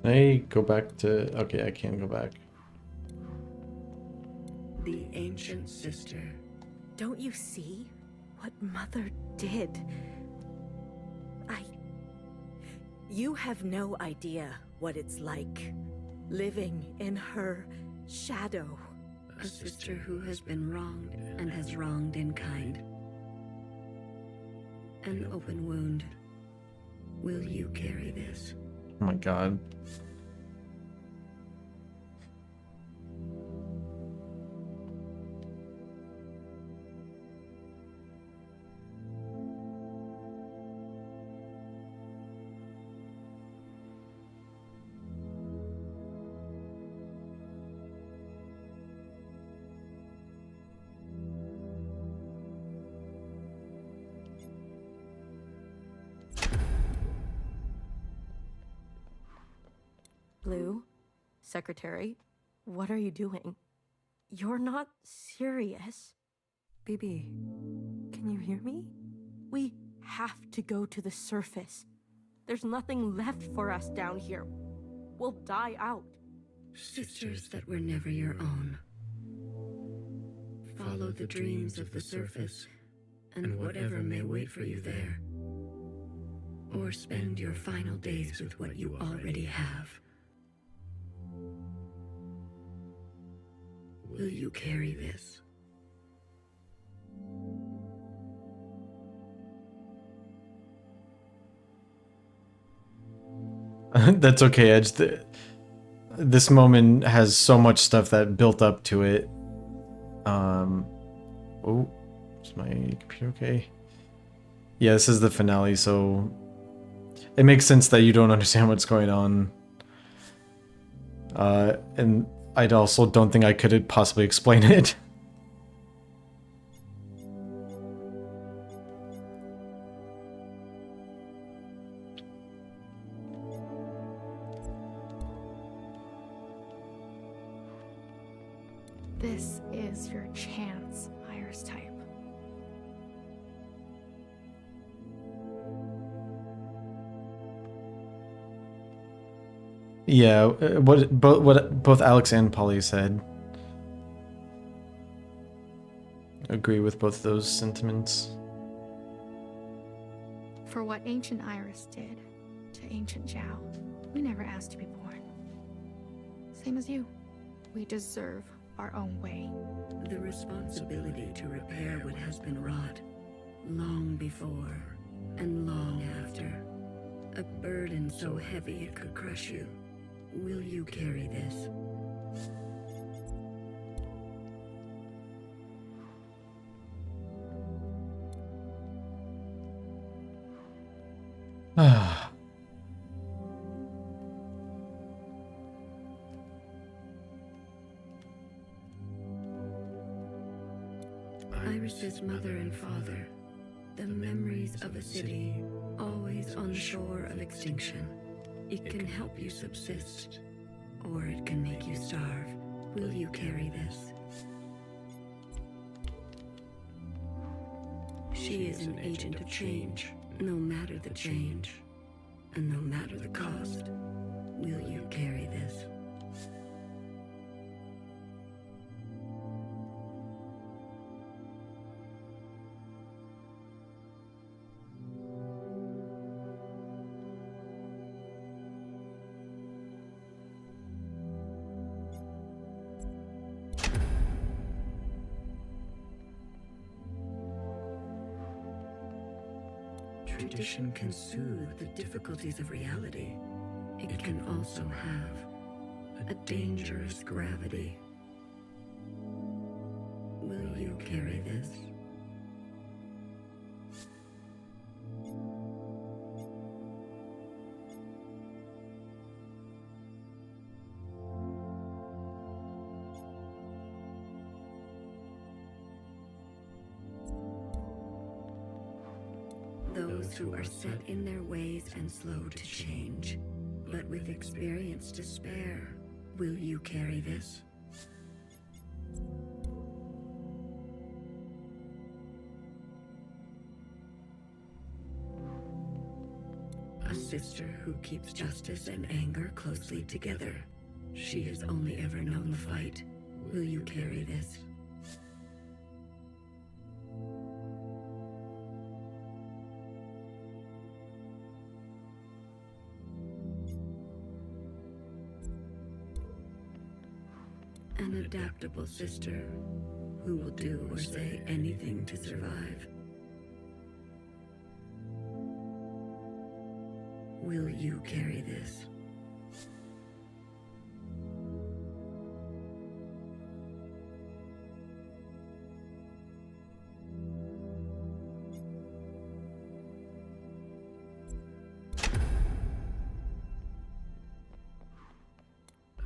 Can I go back to... Okay, I can't go back. The ancient sister. Don't you see what Mother did? You have no idea what it's like living in her shadow. A sister who has been wronged and has wronged in kind. An open wound. Will you carry this? Oh my god. Blue, Secretary, what are you doing? You're not serious. BB, can you hear me? We have to go to the surface. There's nothing left for us down here. We'll die out. Sisters that were never your own. Follow the dreams of the surface, and whatever may wait for you there. Or spend your final days with what you already have. Will you carry this? That's okay, Edge. This moment has so much stuff that built up to it. Oh, is my computer okay? Yeah, this is the finale, so it makes sense that you don't understand what's going on. And I also don't think I could possibly explain it. This is your chance, Iris type. Yeah, what both Alex and Polly said. Agree with both those sentiments. For what ancient Iris did to ancient Zhao, we never asked to be born. Same as you. We deserve our own way. The responsibility to repair what has been wrought, long before and long after. A burden so heavy it could crush you. Will you carry this? Ah. Iris's mother and father, the memories of a city, always on the shore of extinction. It can help you subsist, or it can make you starve. Will you carry this? She is an agent of change, no matter the change, and no matter the cost. Will you carry this? Tradition can soothe the difficulties of reality. It can also have a dangerous gravity. Will you carry this? Those who are set in their ways and slow to change, but with experience to spare, will you carry this? A sister who keeps justice and anger closely together. She has only ever known the fight. Will you carry this? An adaptable sister who will do or say anything to survive. Will you carry this?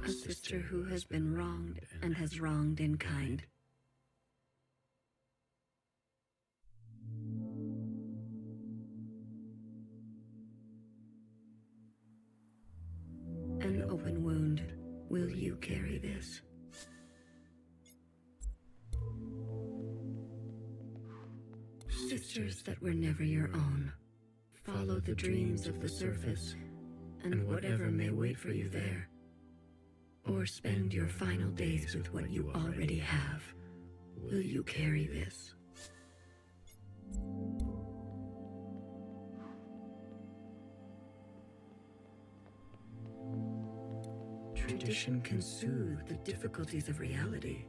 A sister who has been wronged and has wronged in kind. An open wound. Will you carry this? Sisters that were never your own. Follow the dreams of the surface, and whatever may wait for you there. Or spend your final days with what you already have. Will you carry this? Tradition can soothe the difficulties of reality.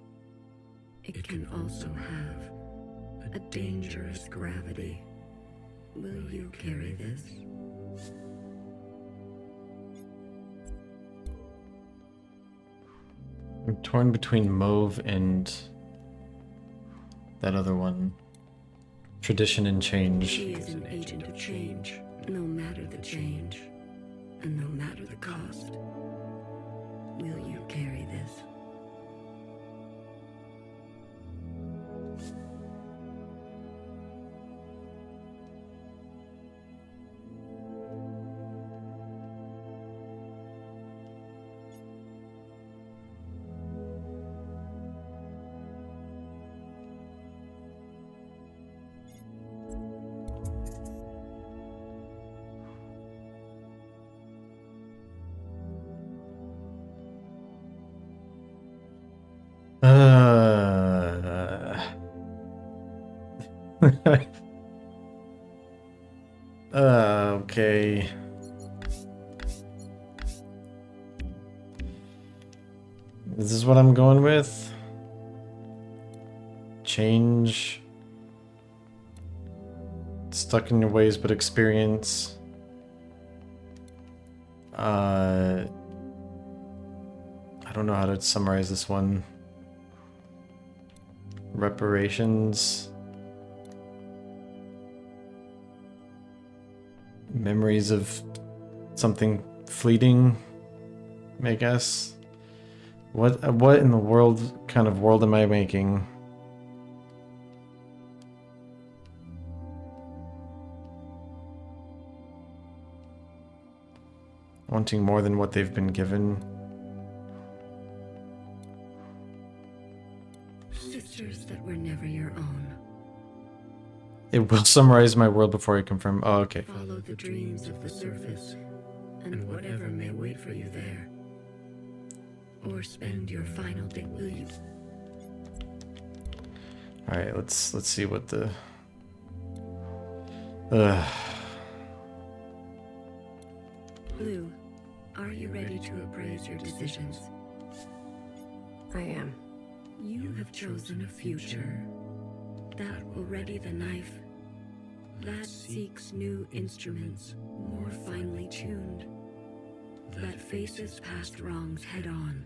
It can also have a dangerous gravity. Will you carry this? I'm torn between Mauve and that other one. Tradition and change. She is an agent of change, no matter the change, and no matter the cost. Will you carry this? Okay. This is what I'm going with. Change. Stuck in your ways, but experience. I don't know how to summarize this one. Reparations. Memories of something fleeting, I guess. What in the world kind of world am I making? Wanting more than what they've been given. Sisters that were never your own. It will summarize my world before I confirm. Oh, okay. Follow the dreams of the surface, and whatever may wait for you there. Or spend your final day, will you? All right, let's see what the. Blue, are you ready to appraise your decisions? I am. You have chosen a future that will ready the knife, that seeks new instruments, more finely tuned, that faces past wrongs head on,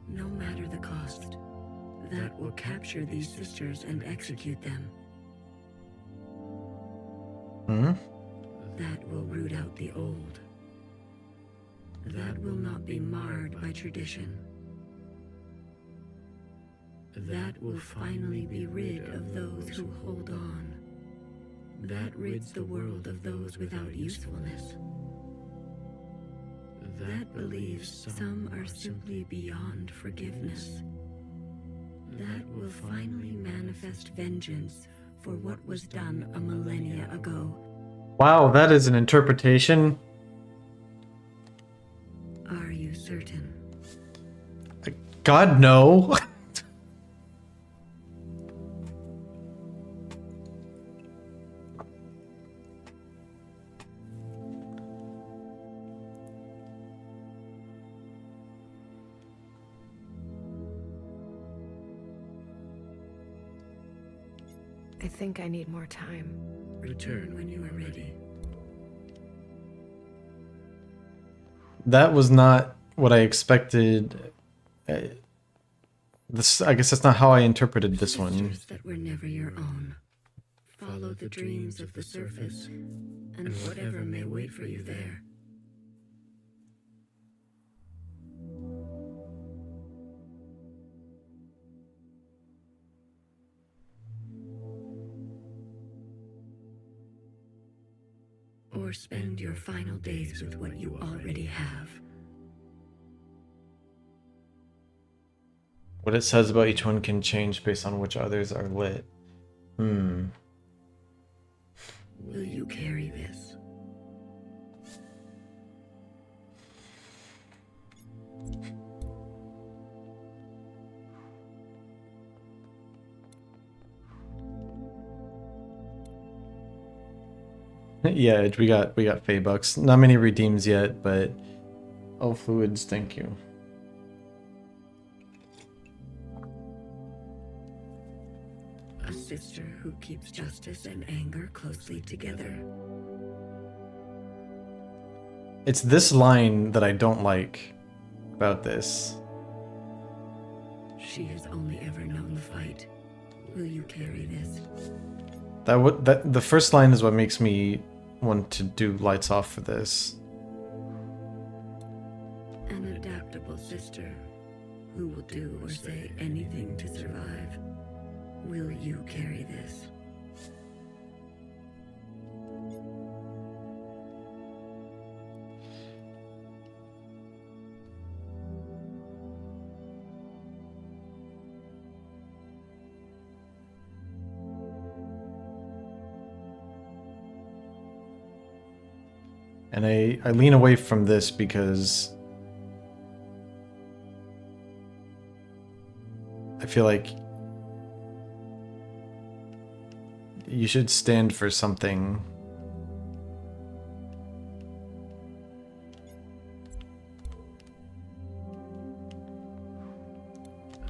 no matter the cost, that will capture these sisters and execute them. That will root out the old. That will not be marred by tradition. That will finally be rid of those who hold on. That rids the world of those without usefulness. That believes some are simply beyond forgiveness. That will finally manifest vengeance for what was done a millennia ago. Wow, that is an interpretation. Are you certain? God, no. I think I need more time. Return when you are ready. That was not what I expected. This, I guess that's not how I interpreted this one. Sisters that were never your own. Follow the dreams of the surface, and whatever may wait for you there. Or spend your final days with what you already have. What it says about each one can change based on which others are lit. Will you carry this? Yeah, we got Fey bucks. Not many redeems yet, but oh, fluids, thank you. A sister who keeps justice and anger closely together. It's this line that I don't like about this. She has only ever known the fight. Will you carry this? That the first line is what makes me want to do lights off for this. An adaptable sister who will do or say anything to survive. Will you carry this? And I lean away from this because I feel like you should stand for something.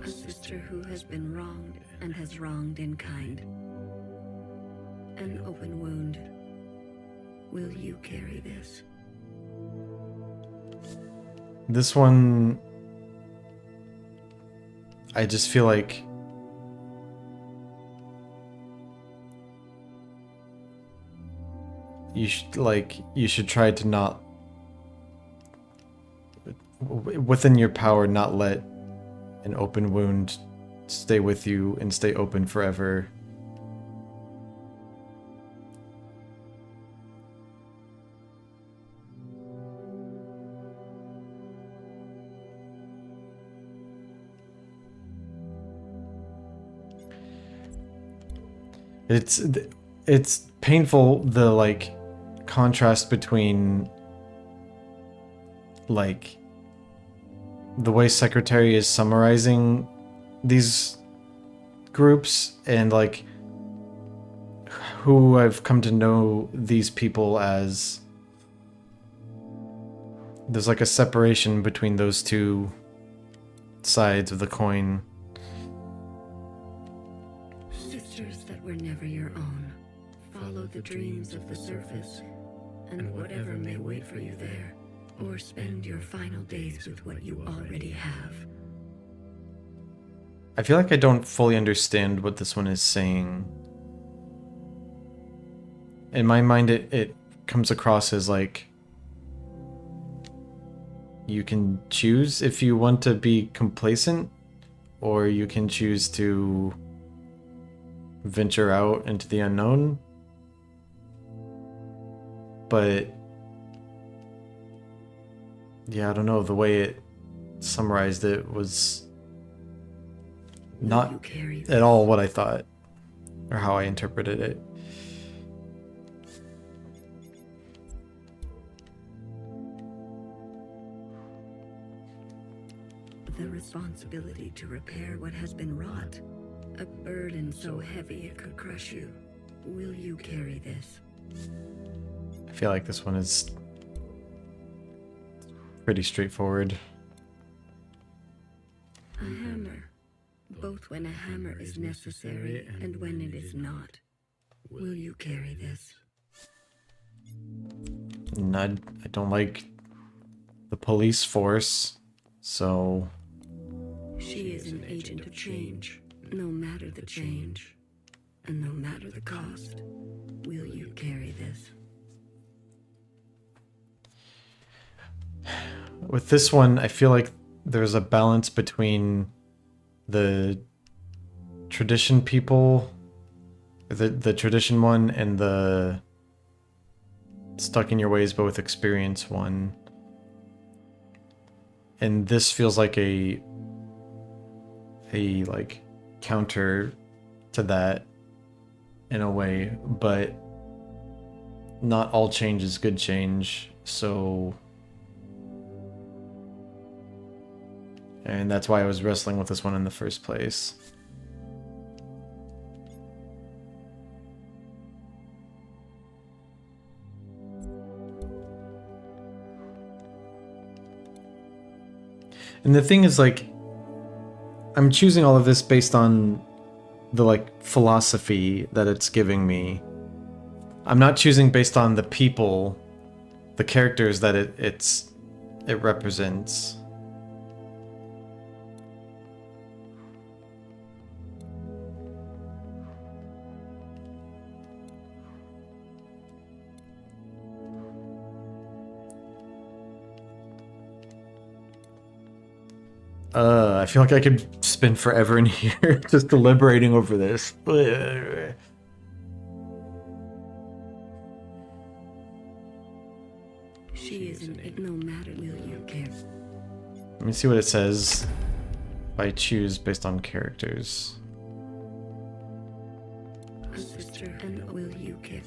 A sister who has been wronged and has wronged in kind. An open wound. Will you carry this? This one, I just feel like you should try to not, within your power, not let an open wound stay with you and stay open forever. It's painful, the like contrast between like the way Secretary is summarizing these groups and like who I've come to know these people as. There's like a separation between those two sides of the coin. Sisters that were never your own. Follow the dreams of the surface, and whatever may wait for you there, or spend your final days with what you already have. I feel like I don't fully understand what this one is saying. In my mind, it comes across as like you can choose if you want to be complacent, or you can choose to venture out into the unknown. But yeah, I don't know, the way it summarized it was not at all what I thought or how I interpreted it. The responsibility to repair what has been wrought, a burden so heavy it could crush you. Will you carry this? I feel like this one is pretty straightforward. A hammer, both when a hammer is necessary and when it is not. Will you carry this? And I don't like the police force, so... She is an agent of change, no matter the change, and no matter the cost. Will you carry this? With this one, I feel like there's a balance between the tradition people, the tradition one, and the stuck in your ways but with experience one. And this feels like a like counter to that in a way, but not all change is good change, so... And that's why I was wrestling with this one in the first place. And the thing is, like, I'm choosing all of this based on the, like, philosophy that it's giving me. I'm not choosing based on the people, the characters that it represents. I feel like I could spend forever in here just deliberating over this. She is an no matter will you care. Let me see what it says if I choose based on characters. A sister, and will you care?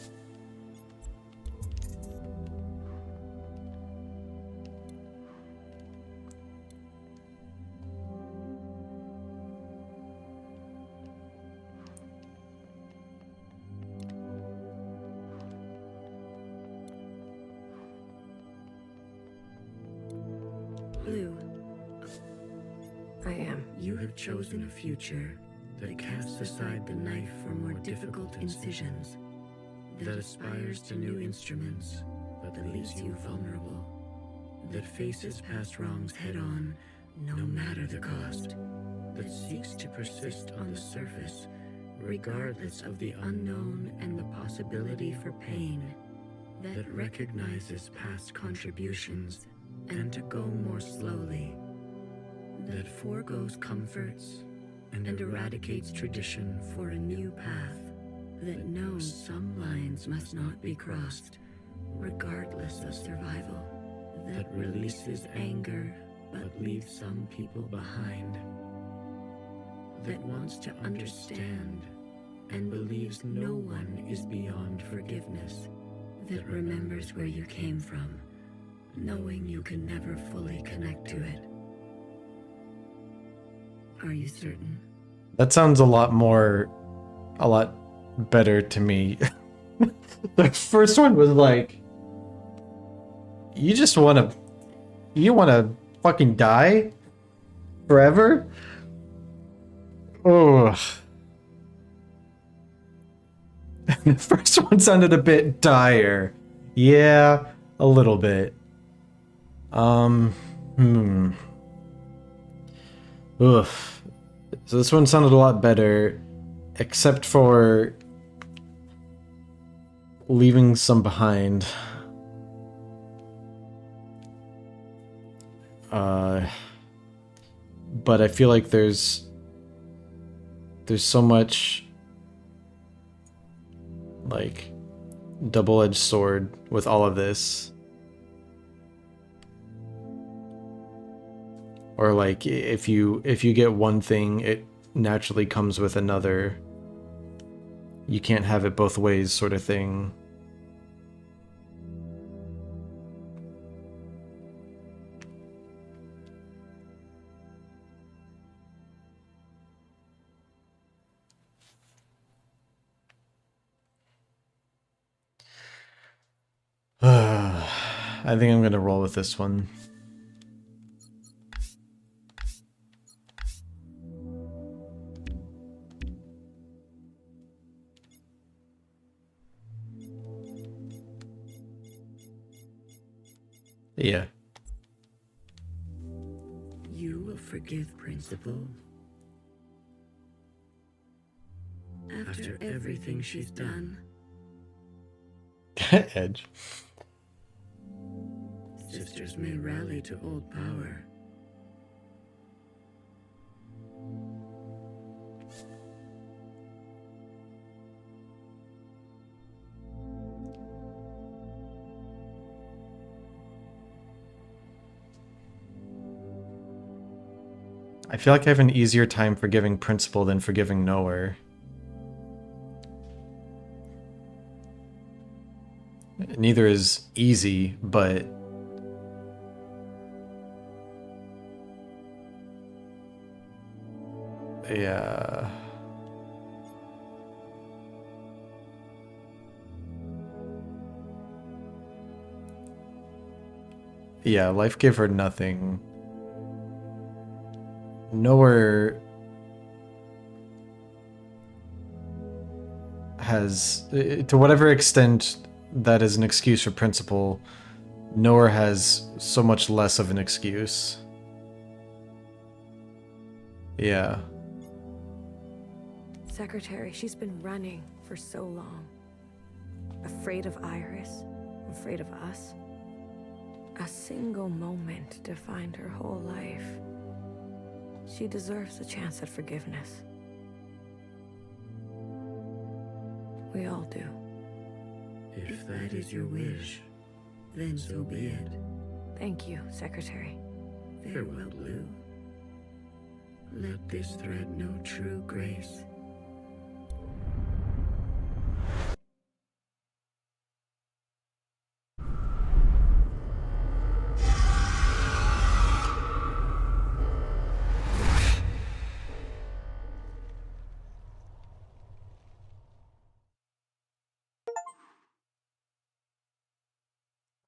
Blue. I am. You have chosen a future that casts aside the knife for more difficult incisions, that aspires to new instruments, but that leaves you vulnerable, that faces past wrongs head-on, no matter the cost, that seeks to persist on the surface, regardless of the unknown and the possibility for pain, that recognizes past contributions and to go more slowly, that foregoes comforts and eradicates tradition for a new path, that knows some lines must not be crossed, regardless of survival, that releases anger but leaves some people behind, that wants to understand and believes no one is beyond forgiveness, that remembers where you came from, knowing you can never fully connect to it. Are you certain? That sounds a lot better to me. The first one was like, you wanna fucking die forever? Oh. The first one sounded a bit dire. Yeah, a little bit. Ugh. So this one sounded a lot better, except for leaving some behind. But I feel like there's so much like double-edged sword with all of this. Or like if you get one thing, it naturally comes with another. You can't have it both ways, sort of thing. I think I'm gonna roll with this one. Yeah. You will forgive Principal. After everything she's done. Edge. Sisters may rally to old power. I feel like I have an easier time forgiving Principal than forgiving Nowhere. Neither is easy, but yeah. Yeah, life gave her nothing. Nowhere has, to whatever extent that is an excuse for Principal, Nowhere has so much less of an excuse. Yeah. Secretary, she's been running for so long. Afraid of Iris, afraid of us. A single moment defined her whole life. She deserves a chance at forgiveness. We all do. If that is your wish, then so be it. Thank you, Secretary. Farewell, Blue. Let this thread know true grace.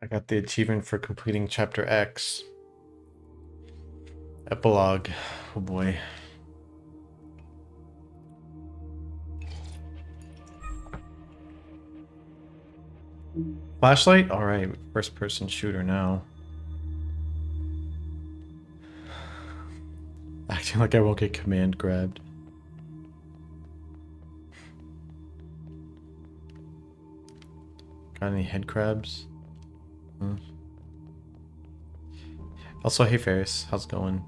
I got the achievement for completing Chapter X. Epilogue. Oh boy. Flashlight? Alright, first person shooter now. Acting like I won't get command grabbed. Got any head crabs? Also, hey Ferris, how's it going?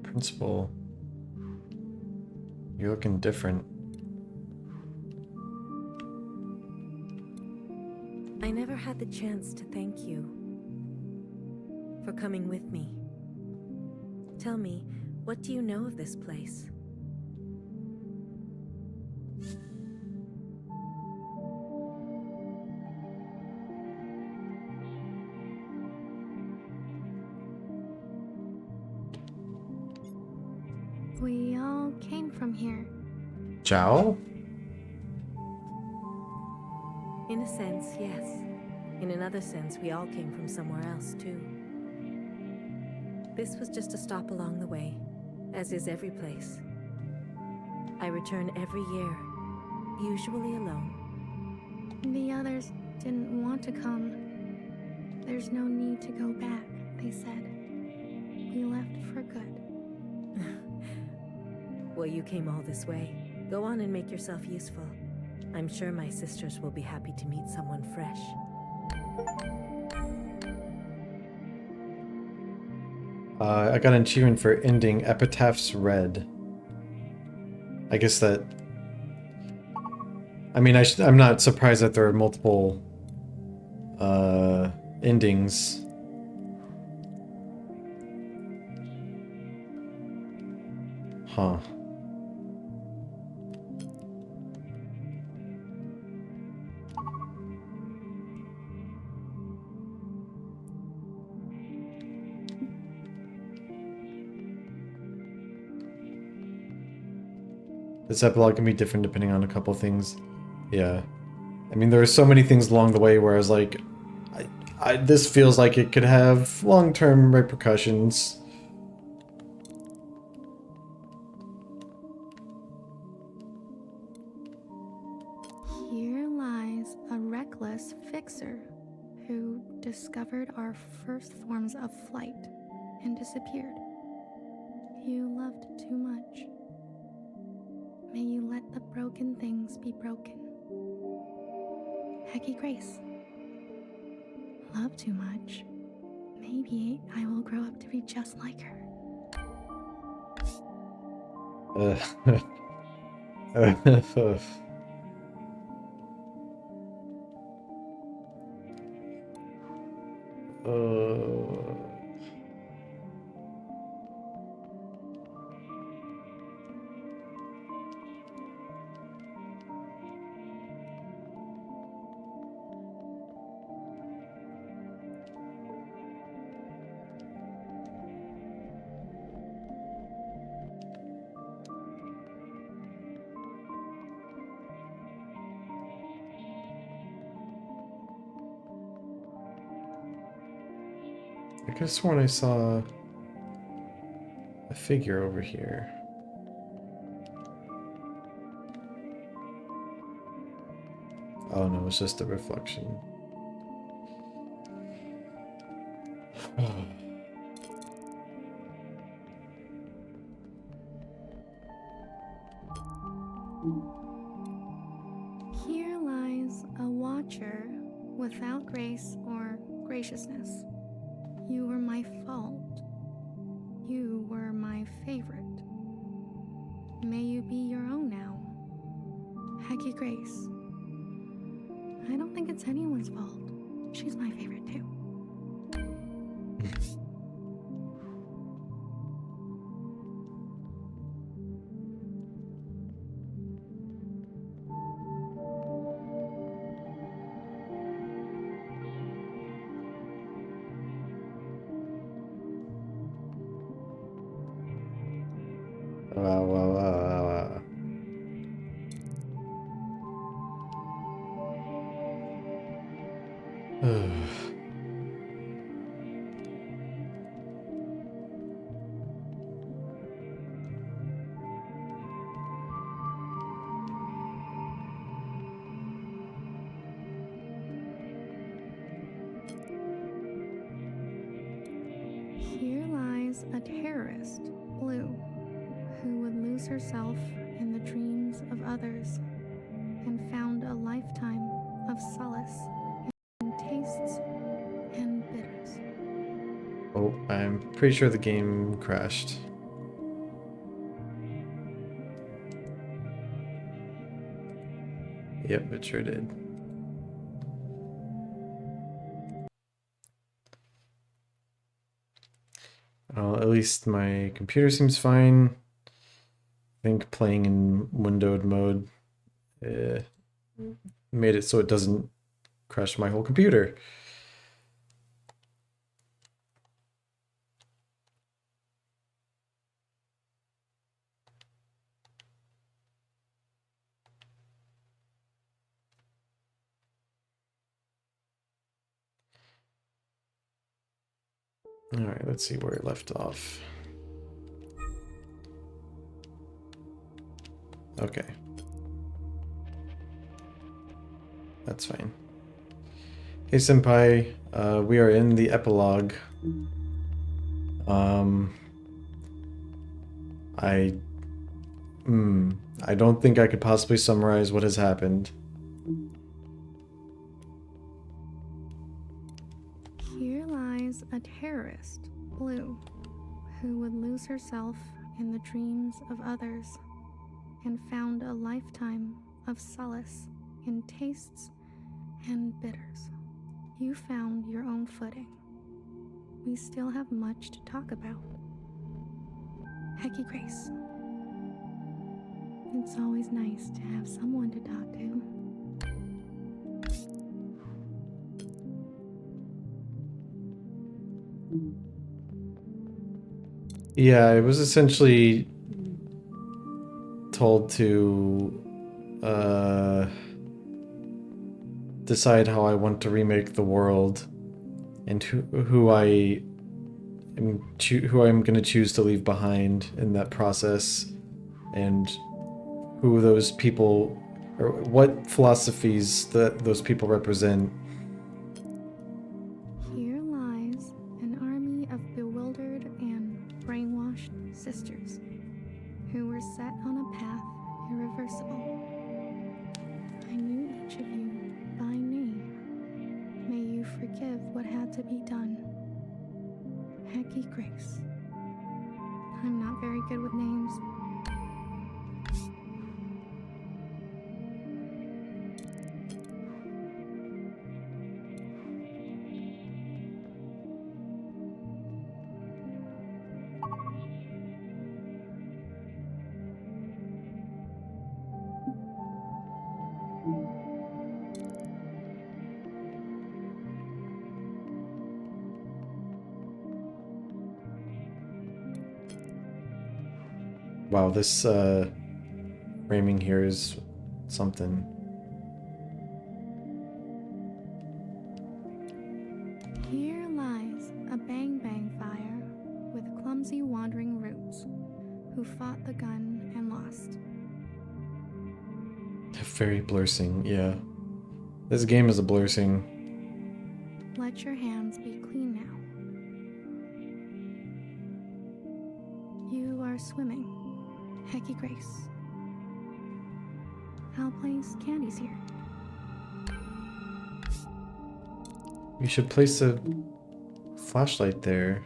Principal, you're looking different. I never had the chance to thank you for coming with me. Tell me, what do you know of this place? We all came from here. Zhao? In a sense, yes. In another sense, we all came from somewhere else, too. This was just a stop along the way, as is every place. I return every year, usually alone. The others didn't want to come. There's no need to go back, they said. We left for good. Well, you came all this way. Go on and make yourself useful. I'm sure my sisters will be happy to meet someone fresh. I got an achievement for ending Epitaphs Red. I guess that... I mean, I'm not surprised that there are multiple endings. Huh. This epilogue can be different depending on a couple things. Yeah. I mean, there are so many things along the way where I was like, this feels like it could have long-term repercussions. Here lies a reckless fixer who discovered our first forms of flight and disappeared. You loved too much. May you let the broken things be broken. Hecky Grace. Love too much. Maybe I will grow up to be just like her. I could have sworn I saw a figure over here. Oh no, it's just a reflection. Here lies a watcher without grace or graciousness. You were my fault. You were my favorite. May you be your own now. Hecky Grace. I don't think it's anyone's fault. She's my favorite too. Wow, wow, wow, wow, wow. Here lies a terrorist, Blue, who would lose herself in the dreams of others and found a lifetime of solace in tastes and bitters. Oh, I'm pretty sure the game crashed. Yep, it sure did. At least my computer seems fine. I think playing in windowed mode made it so it doesn't crash my whole computer. All right, let's see where it left off. Okay. That's fine. Hey, Senpai. We are in the epilogue. I don't think I could possibly summarize what has happened. Here lies a terrorist, Blue, who would lose herself in the dreams of others and found a lifetime of solace in tastes and bitters. You found your own footing. We still have much to talk about. Hecky Grace. It's always nice to have someone to talk to. Yeah, I was essentially told to decide how I want to remake the world and who I'm going to choose to leave behind in that process, and who those people, or what philosophies that those people represent. Here lies an army of bewildered and brainwashed sisters who were set on a path irreversible. I knew each of you by name. May you forgive what had to be done. Hecky Grace. I'm not very good with names. Wow, this framing here is something. Here lies a bang-bang fire with clumsy wandering roots who fought the gun and lost. Very blursing, yeah. This game is a blursing. Let your hands be clean now. You are swimming, Hecky Grace. I'll place candies here. You should place a flashlight there.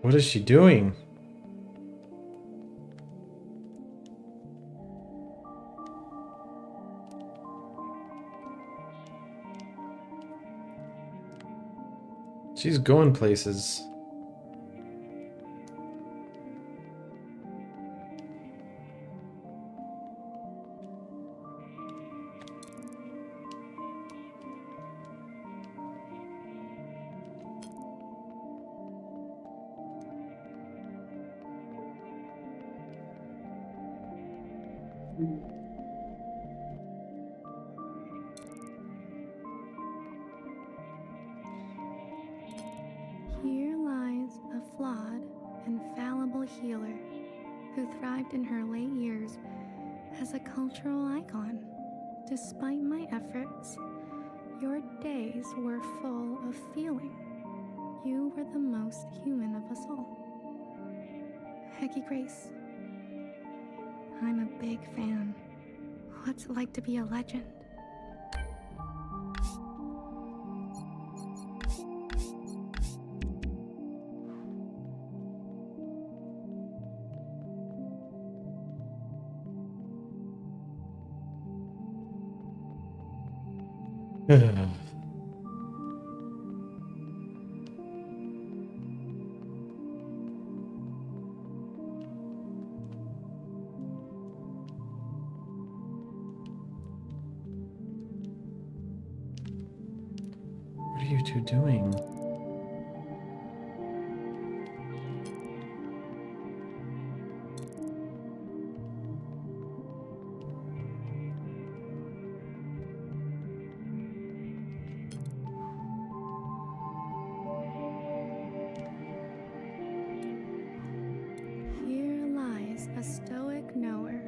What is she doing? She's going places. Here lies a flawed and fallible healer who thrived in her late years as a cultural icon. Despite my efforts, your days were full of feeling. You were the most human of us all. Hecky Grace, I'm a big fan. What's it like to be a legend? What are you two doing? Here lies a stoic knower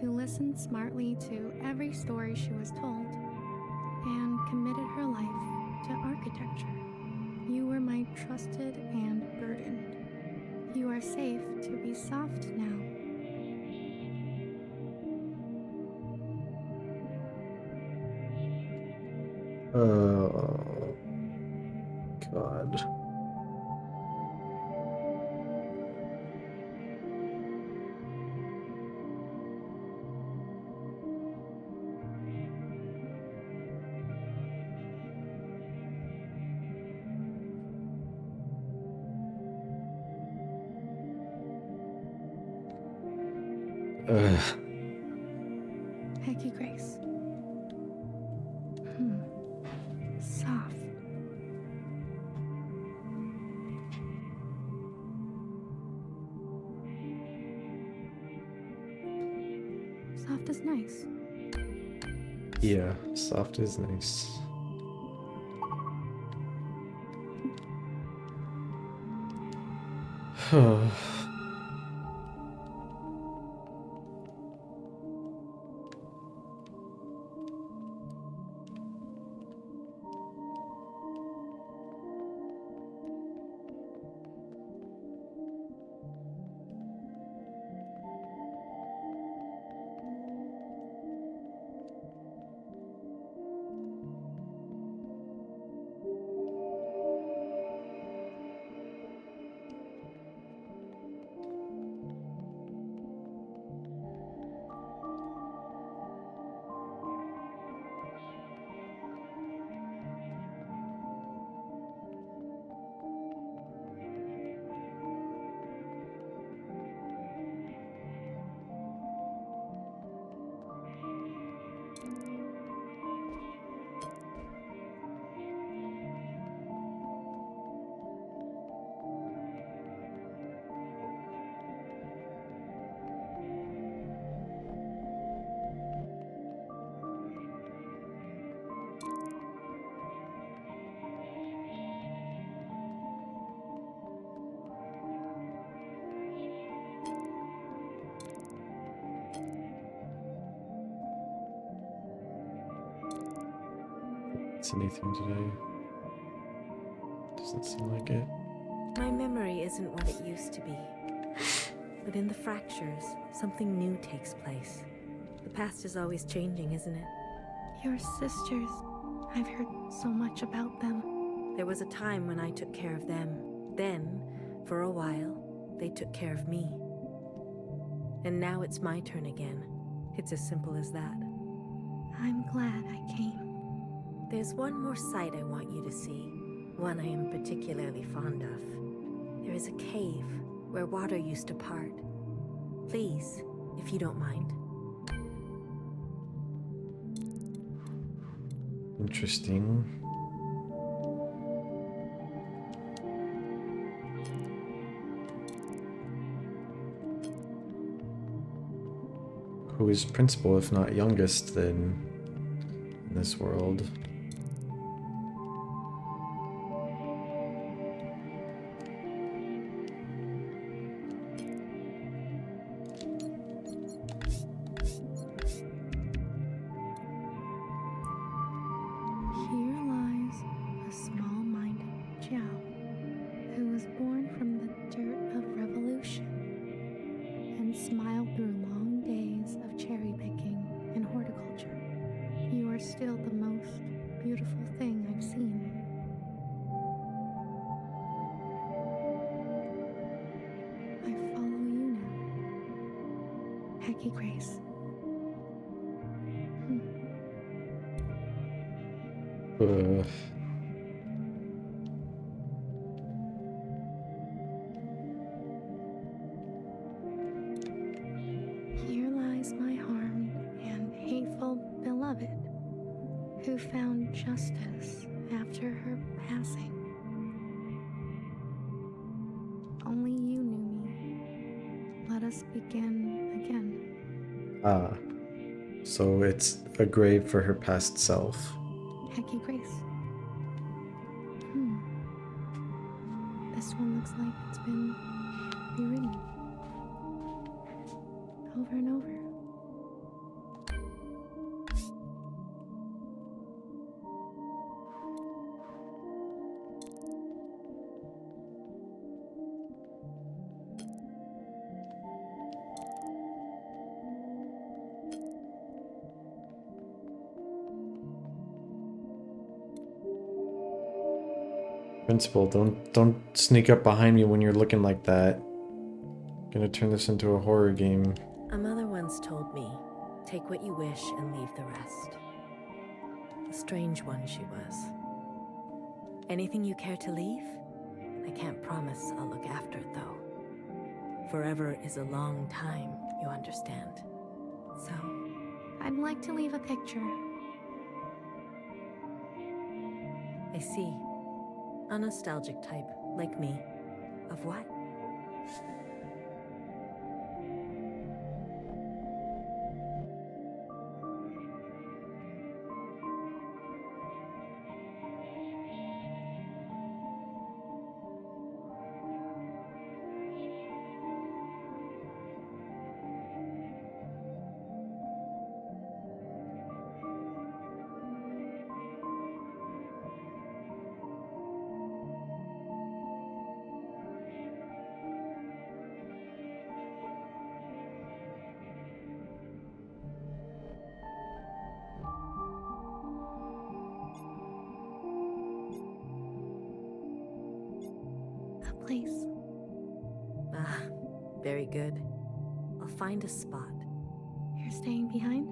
who listened smartly to every story she was told and committed her life to architecture. You were my trusted and burdened. You are safe to be soft now. Oh, God. Ugh. Hecky Grace. Soft. Soft is nice. Yeah, soft is nice. It's anything today. Doesn't seem like it. My memory isn't what it used to be. But in the fractures, something new takes place. The past is always changing, isn't it? Your sisters. I've heard so much about them. There was a time when I took care of them. Then, for a while, they took care of me. And now it's my turn again. It's as simple as that. I'm glad I came. There's one more sight I want you to see. one I am particularly fond of. There is a cave where water used to part. Please, if you don't mind. Interesting. Who is principal, if not youngest, then in this world? Here lies a small-minded Jiao who was born from the dirt of revolution and smiled through long days of cherry picking and horticulture. You are still the most beautiful thing I've seen. I follow you now. Hecky Grace. Here lies my harmed and hateful beloved, who found justice after her passing. Only you knew me. Let us begin again. Ah, so it's a grave for her past self. Hecky Grace. This one looks like it's been rewritten. Over and over. Principal, don't sneak up behind me when you're looking like that. Gonna turn this into a horror game. A mother once told me, take what you wish and leave the rest. A strange one she was. Anything you care to leave? I can't promise I'll look after it though. Forever is a long time, you understand. So, I'd like to leave a picture. I see. A nostalgic type, like me. Of what? A place. Ah, very good. I'll find a spot. You're staying behind?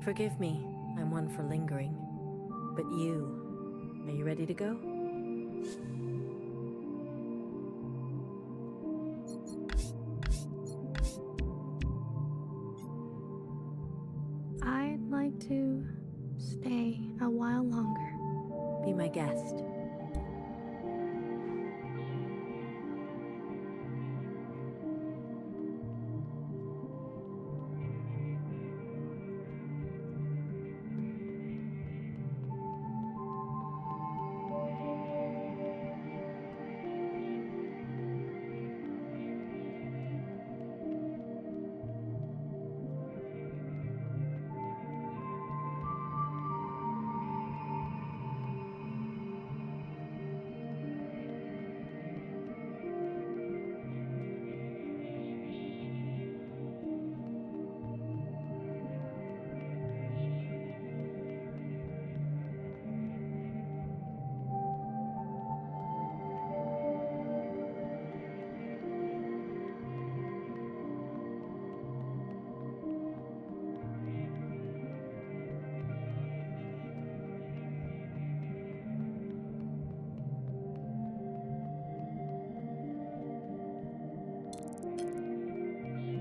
Forgive me, I'm one for lingering. But you, are you ready to go? I'd like to stay a while longer. Be my guest.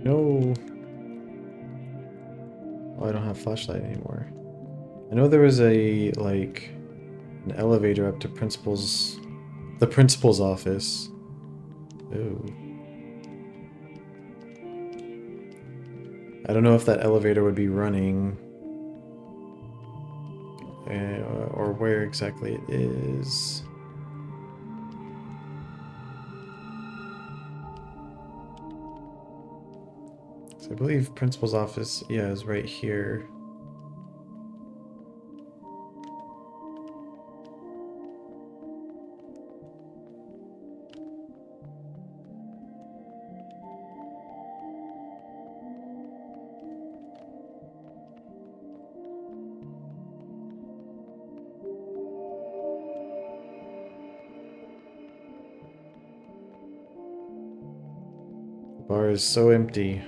No. Oh, I don't have flashlight anymore. I know there was a, like, an elevator up to the principal's office. Ooh. I don't know if that elevator would be running. Or where exactly it is. So I believe principal's office, yeah, is right here. The bar is so empty.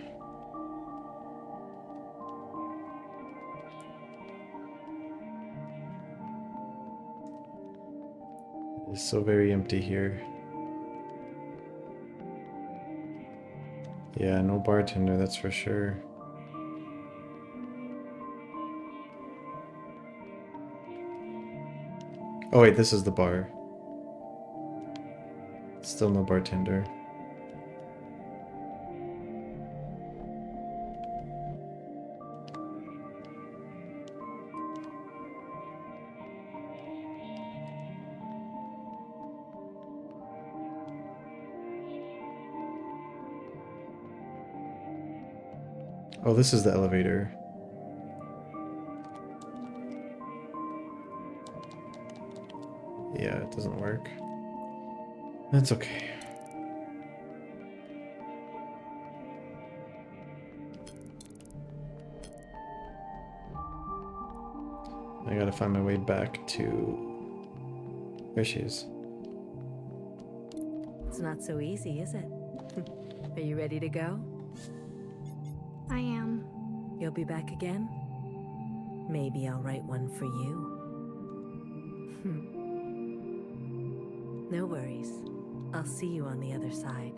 It's so very empty here. Yeah, no bartender, that's for sure. Oh wait, this is the bar. Still no bartender. Oh, this is the elevator. Yeah, it doesn't work. That's okay. I gotta find my way back to... There she is. It's not so easy, is it? Are you ready to go? I am. You'll be back again? Maybe I'll write one for you. No worries. I'll see you on the other side.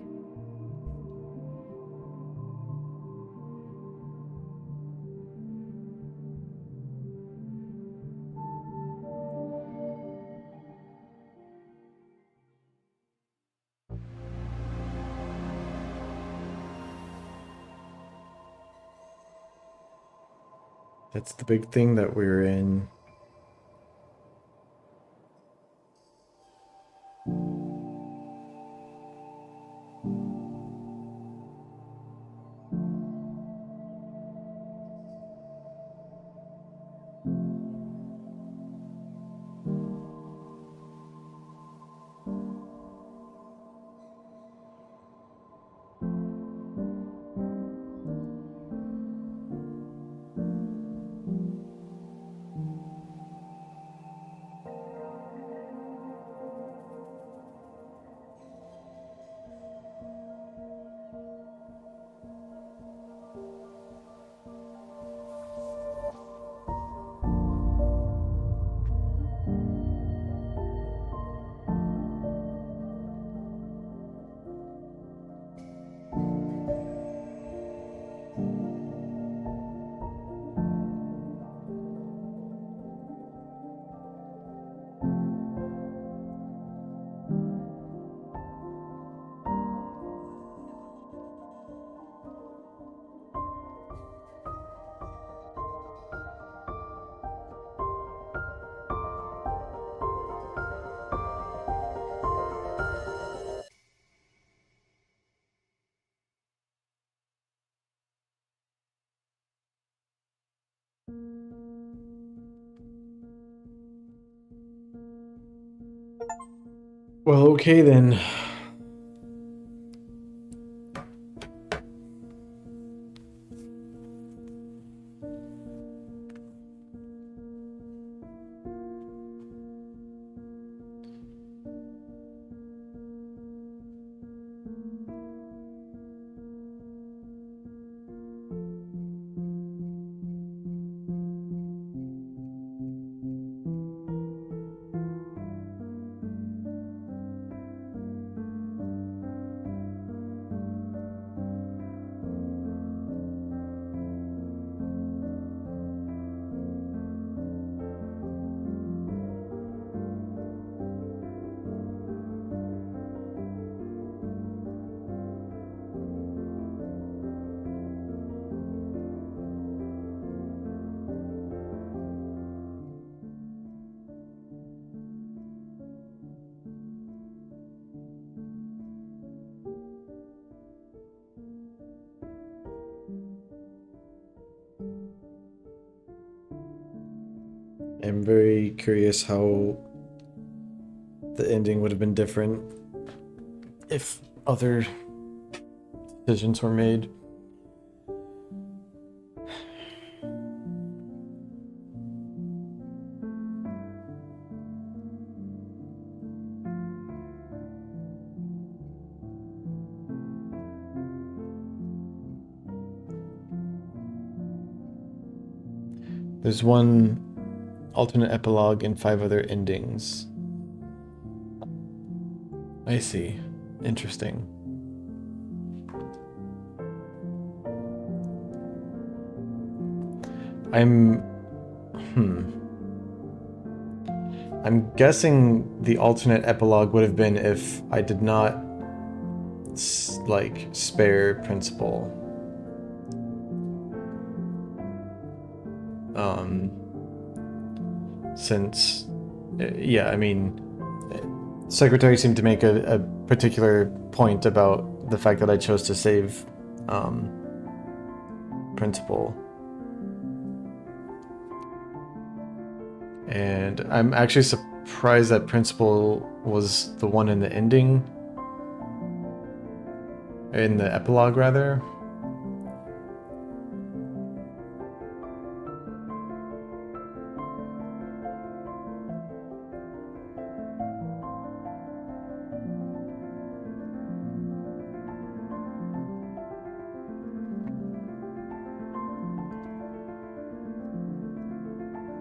That's the big thing that we're in. Well, okay then. I'm very curious how the ending would have been different if other decisions were made. There's one alternate epilogue and 5 other endings. I see. Interesting. I'm guessing the alternate epilogue would have been if I did not like spare Principal. Since yeah, I mean, Secretary seemed to make a particular point about the fact that I chose to save Principal. And I'm actually surprised that Principal was the one in the ending. In the epilogue, rather.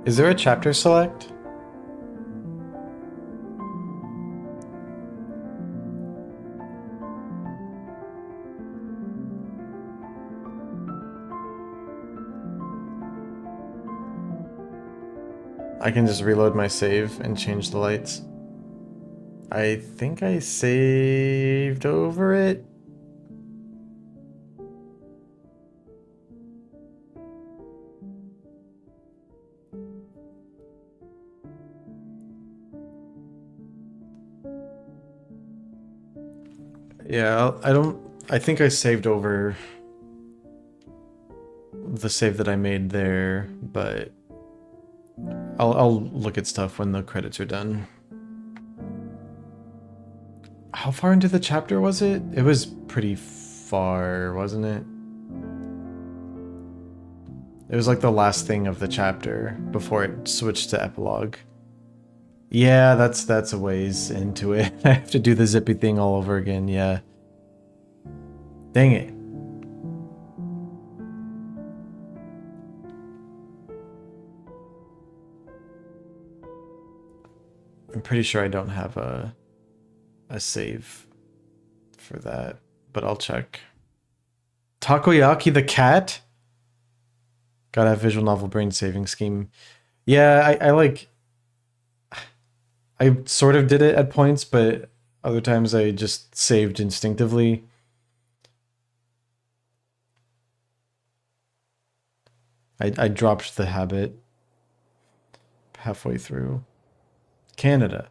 Is there a chapter select? I can just reload my save and change the lights. I think I saved over it. Yeah, I think I saved over the save that I made there, but I'll look at stuff when the credits are done. How far into the chapter was it? It was pretty far, wasn't it? It was like the last thing of the chapter before it switched to epilogue. Yeah, that's a ways into it. I have to do the zippy thing all over again, yeah. Dang it. I'm pretty sure I don't have a save for that, but I'll check. Takoyaki the cat? Gotta have visual novel brain saving scheme. Yeah, I sort of did it at points, but other times I just saved instinctively. I dropped the habit halfway through. Canada.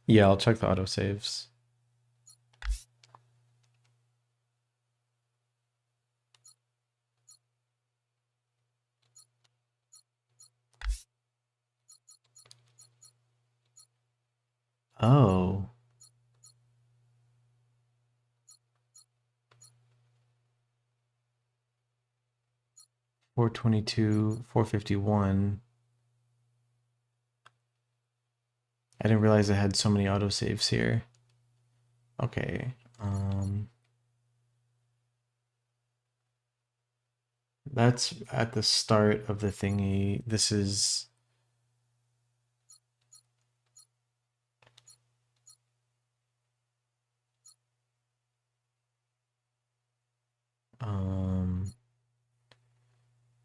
Yeah, I'll check the autosaves. Oh. $422, $451. I didn't realize I had so many autosaves here. Okay. That's at the start of the thingy. This is... Um...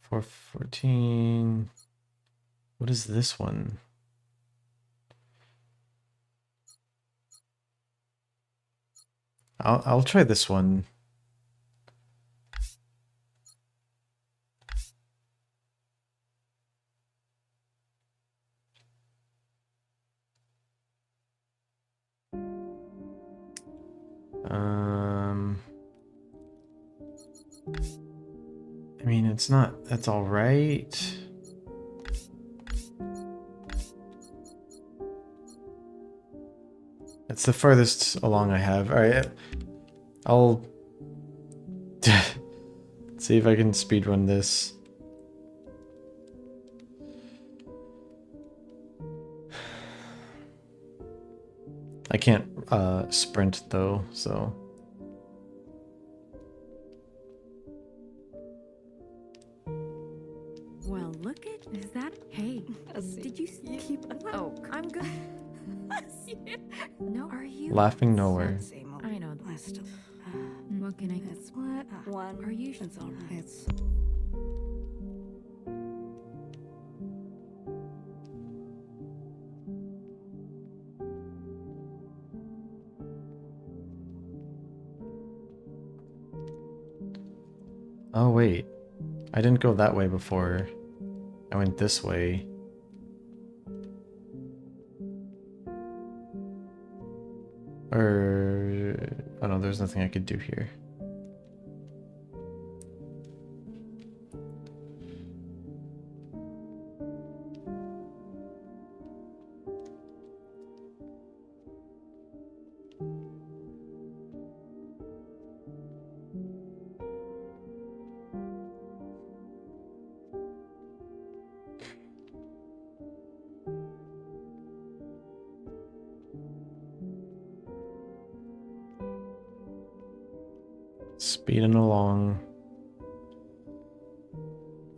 414. What is this one? I'll try this one. I mean, it's not... That's alright. It's the furthest along I have. Alright, I'll... see if I can speedrun this. I can't sprint though, so... Well, look at... Is that... Hey, did you keep... Oh, I'm good. No, are you... Laughing nowhere. I know. What can I... It's what? One. Are you... It's all right. It's... Oh wait, I didn't go that way before. I went this way. Oh no, there's nothing I could do here. Speeding along.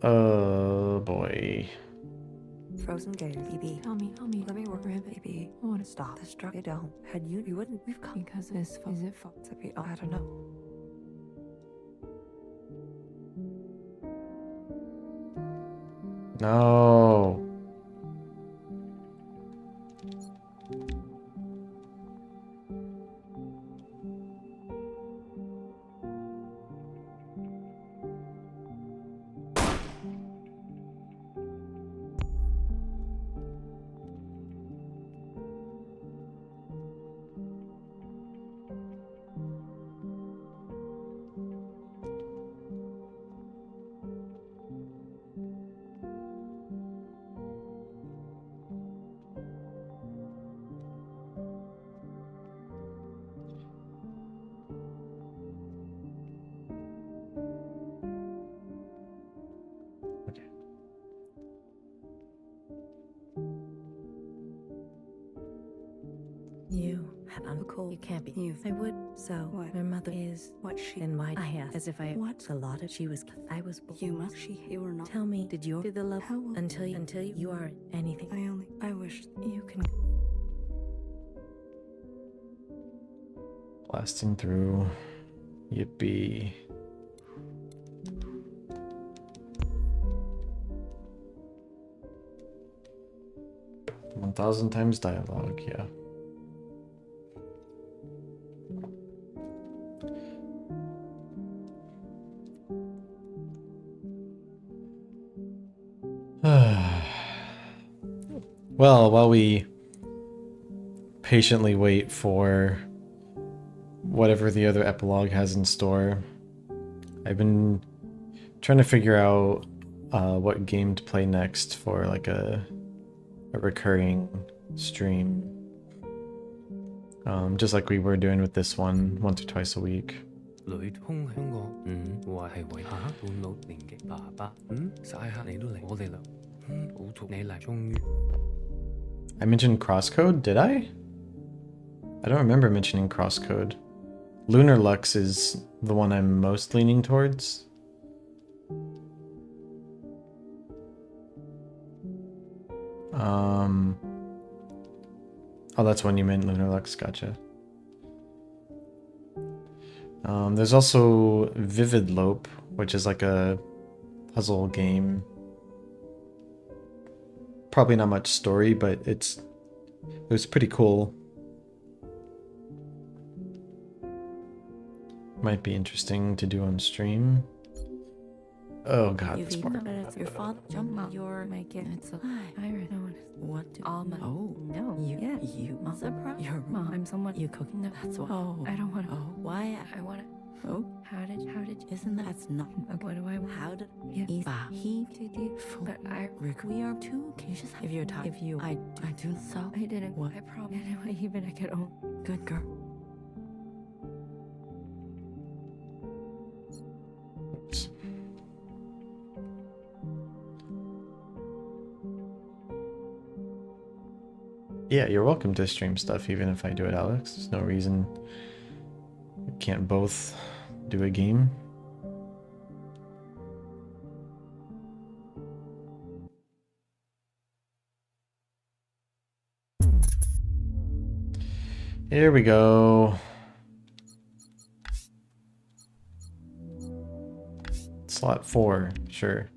Oh boy. Frozen gate, BB. Tell me. Let me work with it, BB. I want to Stop. This drug, you don't. Had you wouldn't. We've come. Because this... Is it false? I don't know. No. You had uncle. You can't be. You. I would. So What? my mother is What she... in my. I asked as if I. What? A lot of. She was. I was. You must... You were not... Tell me. Did the love How will... until you are anything? I wish... You can. Blasting through. Yippee. $1,000 times dialogue, yeah. Well, while we patiently wait for whatever the other epilogue has in store, I've been trying to figure out what game to play next for like a recurring stream. Just like we were doing with this one, once or twice a week. I mentioned Crosscode, did I? I don't remember mentioning Crosscode. Lunar Lux is the one I'm most leaning towards. Oh, that's when you meant Lunar Lux, gotcha. There's also Vivid Lope, which is like a puzzle game. Probably not much story, but it was pretty cool. Might be interesting to do on stream. Oh god, this part. Your father jumped out. You're making it so. Iris, no one. What do almond? Oh no, you. Mom. Surprise. Your mom. I'm someone. You cooking? No, that's why. Oh, I don't want to. Oh, why? I want to. Oh, how did isn't that's not okay. What do I want? How did he but we are two cases. If you're tired, if you I do so I didn't what I promise even I could own good girl. Yeah, you're welcome to stream stuff even if I do it, Alex. There's no reason we can't both do a game. Here we go. Slot 4, sure.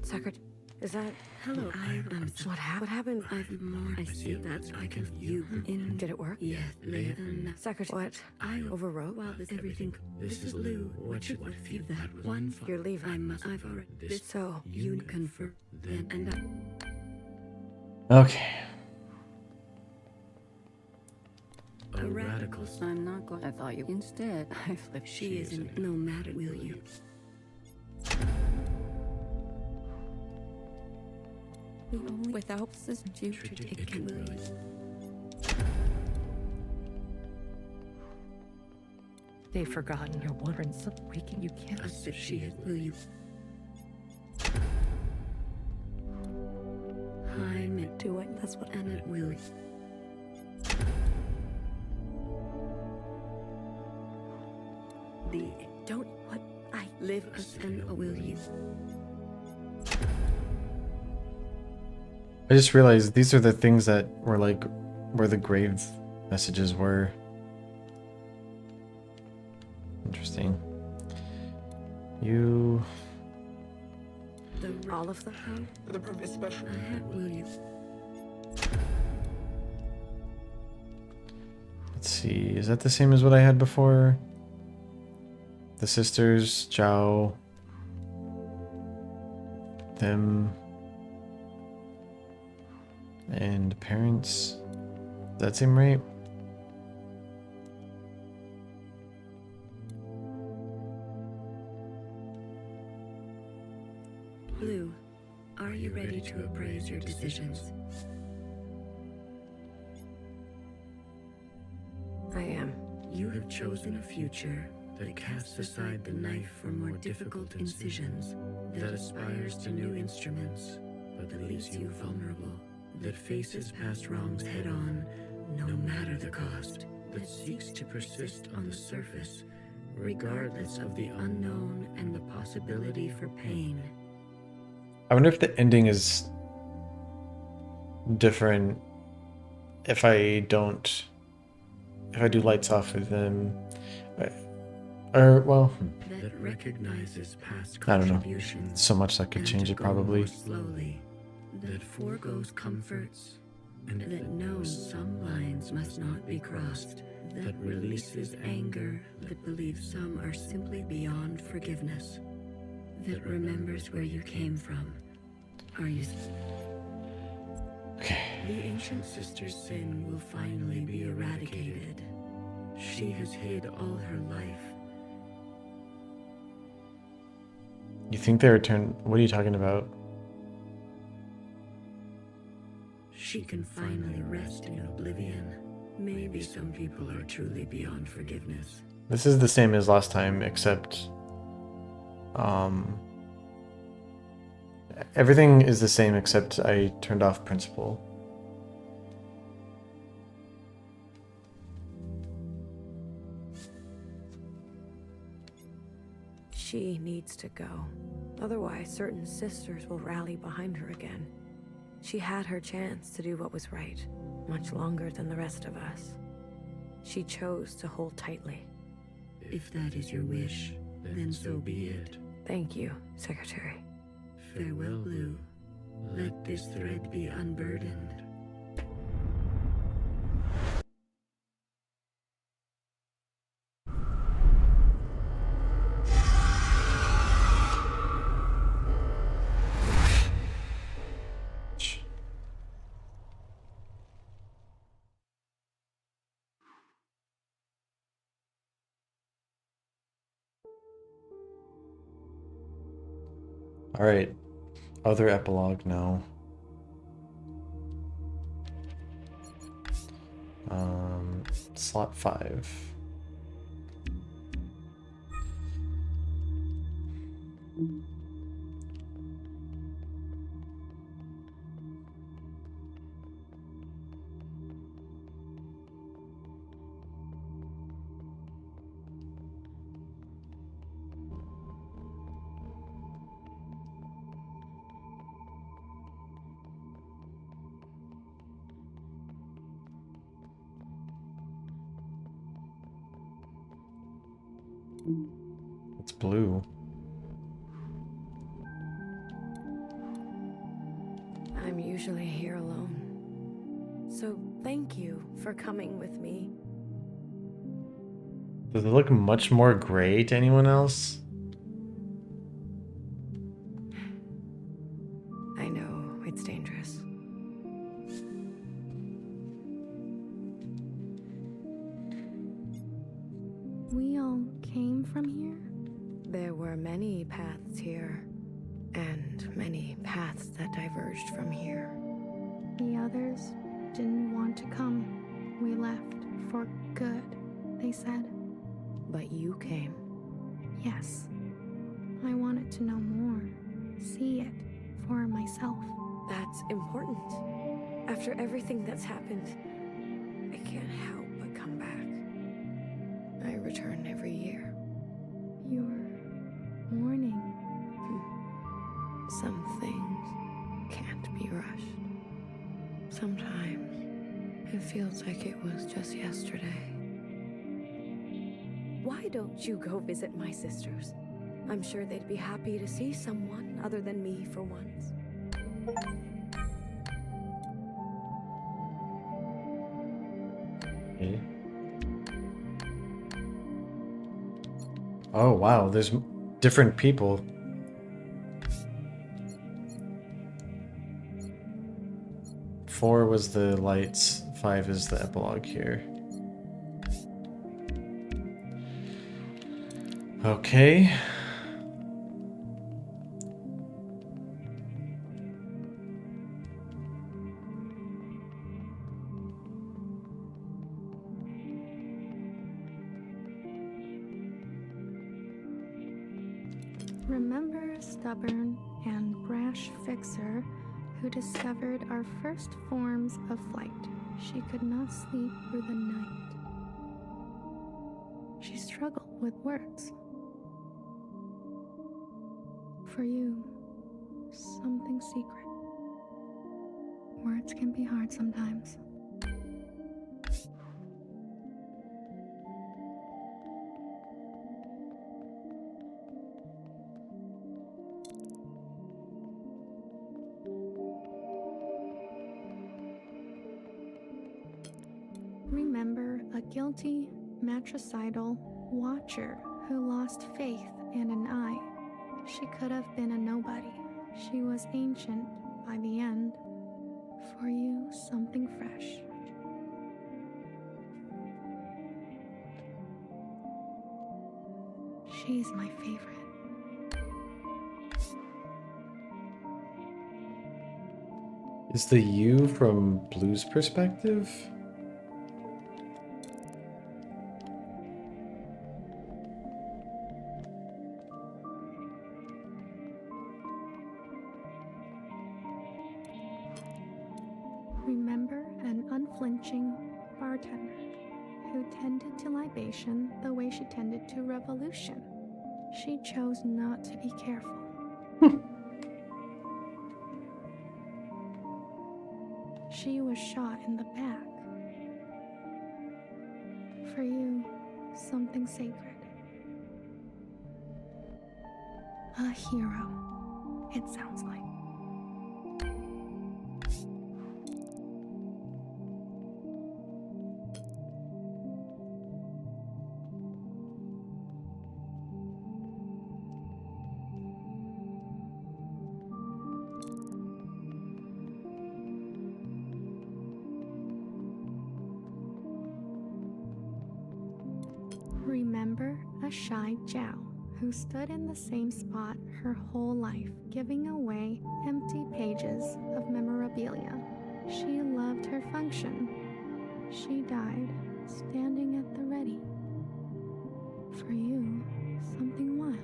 Secretary, is that... Hello, what happened? I've more. I see that's like you in. Did it work? Yes, Secretary, what? I overwrote. Well, everything. This is Lou. What if you that one? You're leaving. I've already. This. So you confirm. Then and Okay. A radical. I'm not going. I thought you instead. I flipped. She isn't. No matter. Will you? Without this It can be. They've forgotten your one principle. You can't. As if she had. Will you? I meant do it. That's what. And it will. The don't what I live us and will you? I just realized these are the things that were like where the grave messages were. Interesting. You... all of them? Especially. Will you? Let's see, is that the same as what I had before? The sisters, Zhao, them, and parents. Does that seem right? Blue, are you ready to appraise your decisions? I am. You have chosen a future that casts aside the knife for more difficult incisions, that aspires to new instruments, but that leaves you vulnerable, that faces past wrongs head-on, no matter the cost, that seeks to persist on the surface, regardless of the unknown and the possibility for pain. I wonder if the ending is different if I do lights off with them. Or, well, that recognizes past I don't know. contributions, So much that could change it probably. Slowly, that foregoes comforts, and that knows some lines must not be crossed, that releases anger, that believes some are simply beyond forgiveness, that remembers where you came from. Are you? Okay. The ancient sister's sin will finally be eradicated. She has hid all her life. You think they return? What are you talking about? She can finally rest in oblivion. Maybe some people are truly beyond forgiveness. This is the same as last time, except everything is the same except I turned off principle. She needs to go. Otherwise, certain sisters will rally behind her again. She had her chance to do what was right, much longer than the rest of us. She chose to hold tightly. If that is your wish, then so be it. Thank you, Secretary. Farewell, Blue. Let this thread be unburdened. Alright. Other epilogue now. Slot 5. It's blue. I'm usually here alone. So thank you for coming with me. Does it look much more gray to anyone else? I know, it's dangerous. We all came from here? There were many paths here, and many paths that diverged from here. The others didn't want to come. We left for good, they said. But you came. Yes. I wanted to know more, see it for myself. That's important. After everything that's happened, I can't help but come back. I return every year. You're mourning. Some things can't be rushed. Sometimes it feels like it was just yesterday. Why don't you go visit my sisters? I'm sure they'd be happy to see someone other than me for once. Okay. Oh wow, there's different people. Four was the lights, 5 is the epilogue here. Okay. Remember a stubborn and brash fixer who discovered our first forms of flight. She could not sleep through the night. She struggled with words. For you, something secret. Words can be hard sometimes. Remember a guilty, matricidal watcher who lost faith and an eye. She could have been a nobody. She was ancient by the end. For you, something fresh. She's my favorite. Is the you from Blue's perspective? Remember an unflinching bartender who tended to libation the way she tended to revolution. She chose not to be careful. She was shot in the back. For you, something sacred. A hero, it sounds like. Remember a shy Jiao who stood in the same spot her whole life, giving away empty pages of memorabilia. She loved her function. She died standing at the ready. For you, something wild.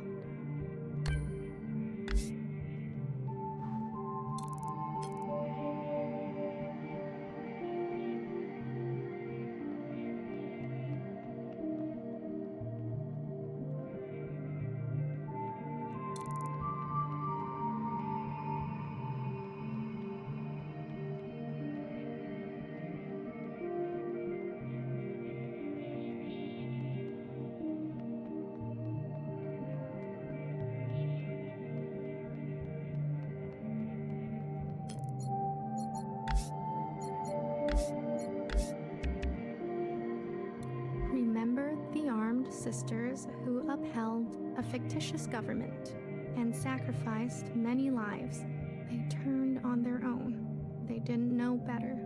Remember the armed sisters who upheld a fictitious government and sacrificed many lives. They turned on their own. They didn't know better.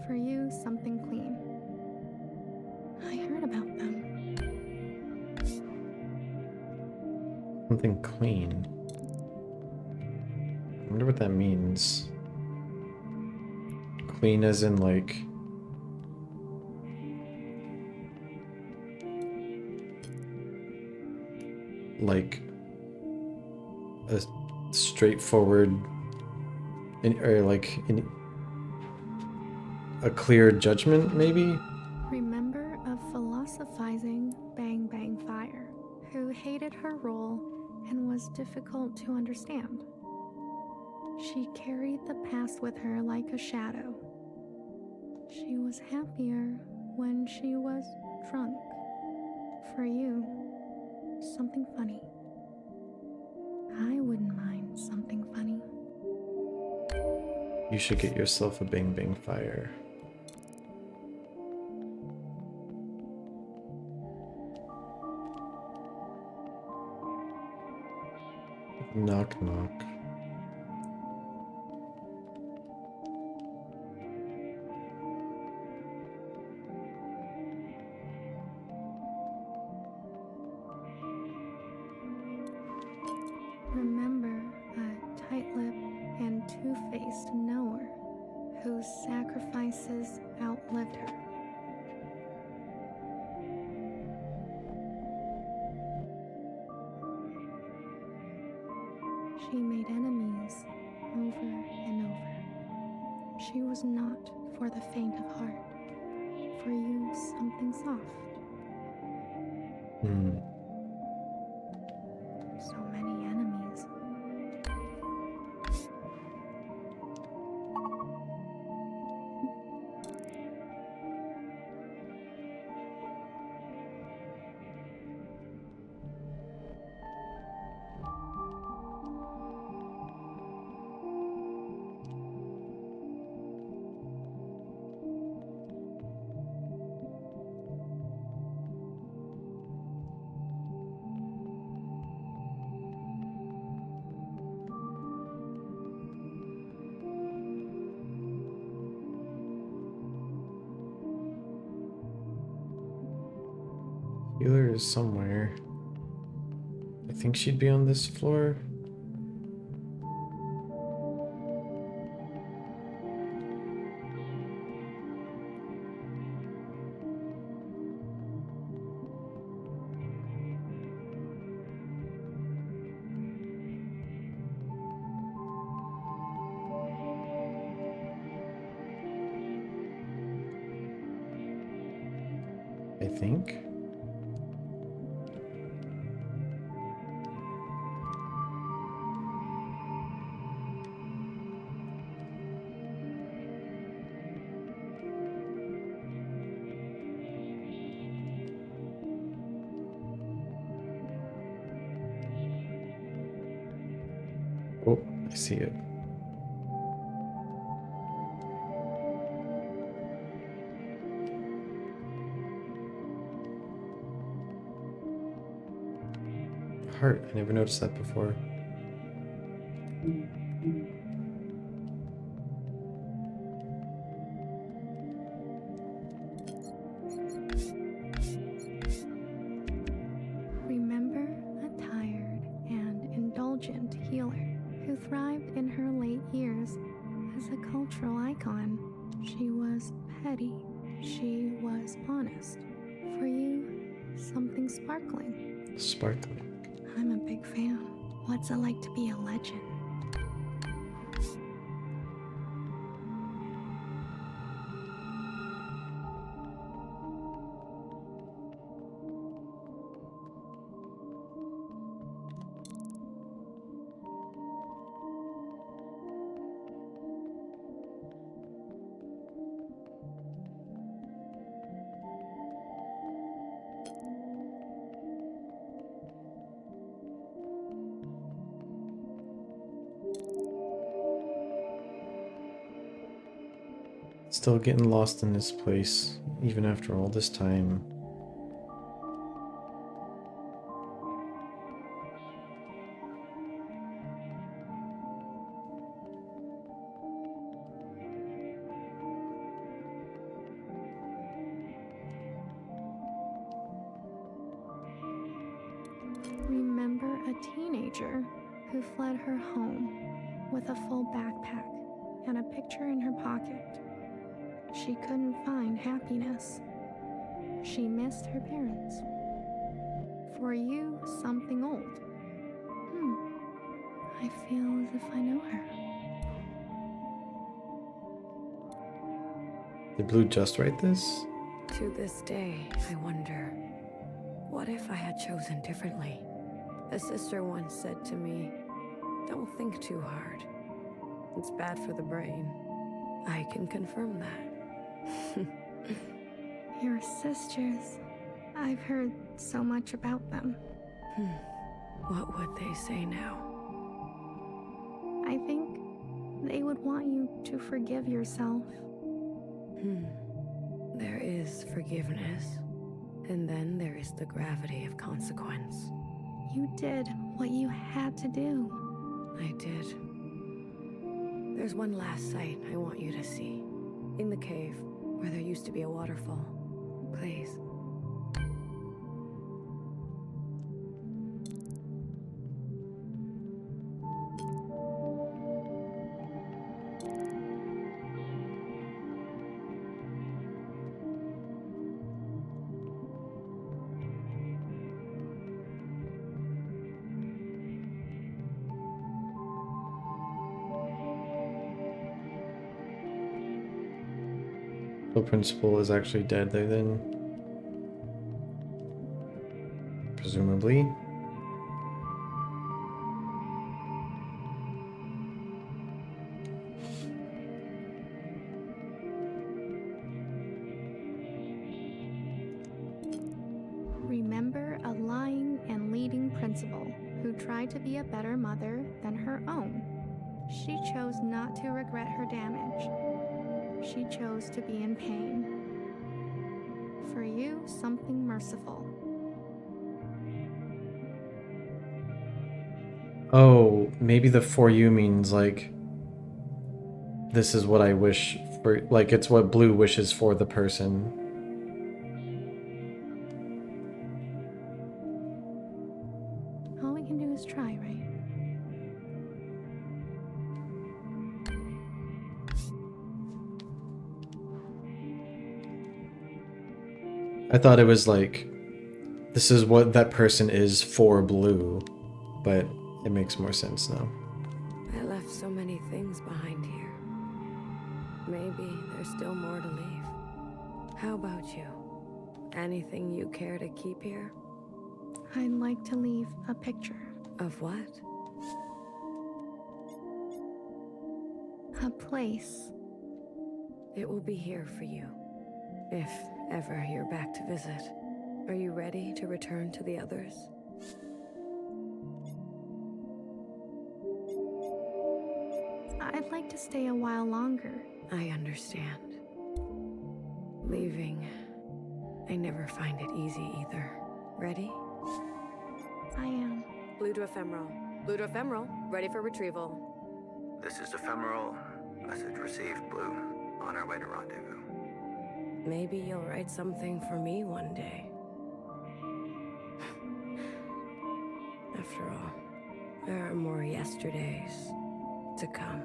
For you, something clean. I heard about them. Something clean. I wonder what that means. Clean as in like... like a straightforward or like a clear judgment, maybe? Remember a philosophizing Bang Bang Fire who hated her role and was difficult to understand. She carried the past with her like a shadow. She was happier when she was drunk. For you, something funny. I wouldn't mind something funny. You should get yourself a Bang Bang Fire. Knock knock. Remember a tight-lipped and two-faced knower whose sacrifices outlived her. She made enemies over and over. She was not for the faint of heart. For you, something soft. So many enemies. Healer is somewhere. I think she'd be on this floor. I think. Oh, I see it. Heart. I never noticed that before. Remember a tire healer who thrived in her late years as a cultural icon. She was petty. She was honest. For you, something sparkling. Sparkling. I'm a big fan. What's it like to be a legend? Still getting lost in this place, even after all this time. Remember a teenager who fled her home with a full backpack and a picture in her pocket. She couldn't find happiness. She missed her parents. For you, something old. I feel as if I know her. Did Blue just write this? To this day, I wonder, what if I had chosen differently? A sister once said to me, "Don't think too hard. It's bad for the brain." I can confirm that. Your sisters. I've heard so much about them. What would they say now? I think they would want you to forgive yourself. There is forgiveness, and then there is the gravity of consequence. You did what you had to do. I did. There's one last sight I want you to see. In the cave, where there used to be a waterfall. Please. The principal is actually dead there then. Presumably. Remember a lying and leading principal who tried to be a better mother than her own. She chose not to regret her damage. She chose to be in pain. For you, something merciful. Oh, maybe the "for you" means like this is what I wish for, like it's what Blue wishes for the person. All we can do is try, right? I thought it was like, this is what that person is for Blue, but it makes more sense now. I left so many things behind here. Maybe there's still more to leave. How about you? Anything you care to keep here? I'd like to leave a picture. Of what? A place. It will be here for you. If ever you're back to visit. Are you ready to return to the others? I'd like to stay a while longer. I understand. Leaving, I never find it easy either. Ready? I am. Blue to ephemeral. Blue to ephemeral. Ready for retrieval. This is ephemeral. Message received, Blue. On our way to rendezvous. Maybe you'll write something for me one day. After all, There are more yesterdays to come.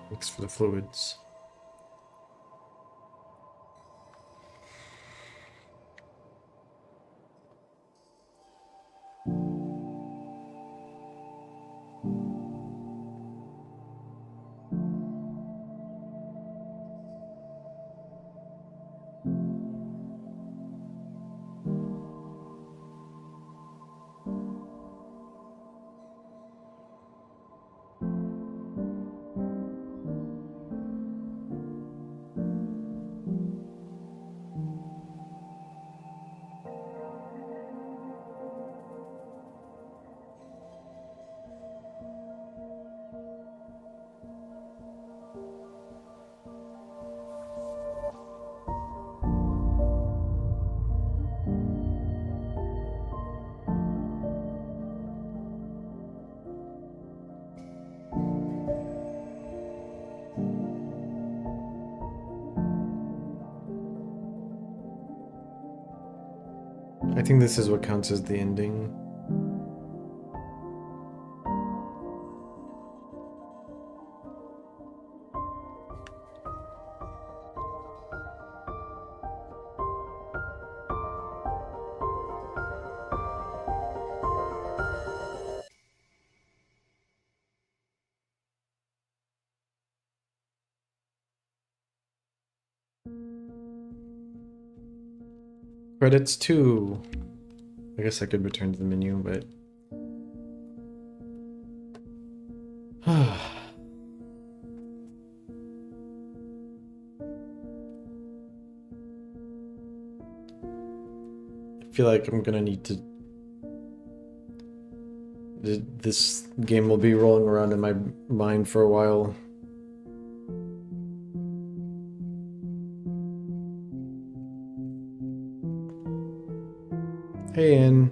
Thanks for the fluids. I think this is what counts as the ending. Credits 2. I guess I could return to the menu, but... I feel like I'm gonna need to... This game will be rolling around in my mind for a while. Hey, Ann.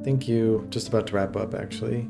Thank you. Just about to wrap up, actually.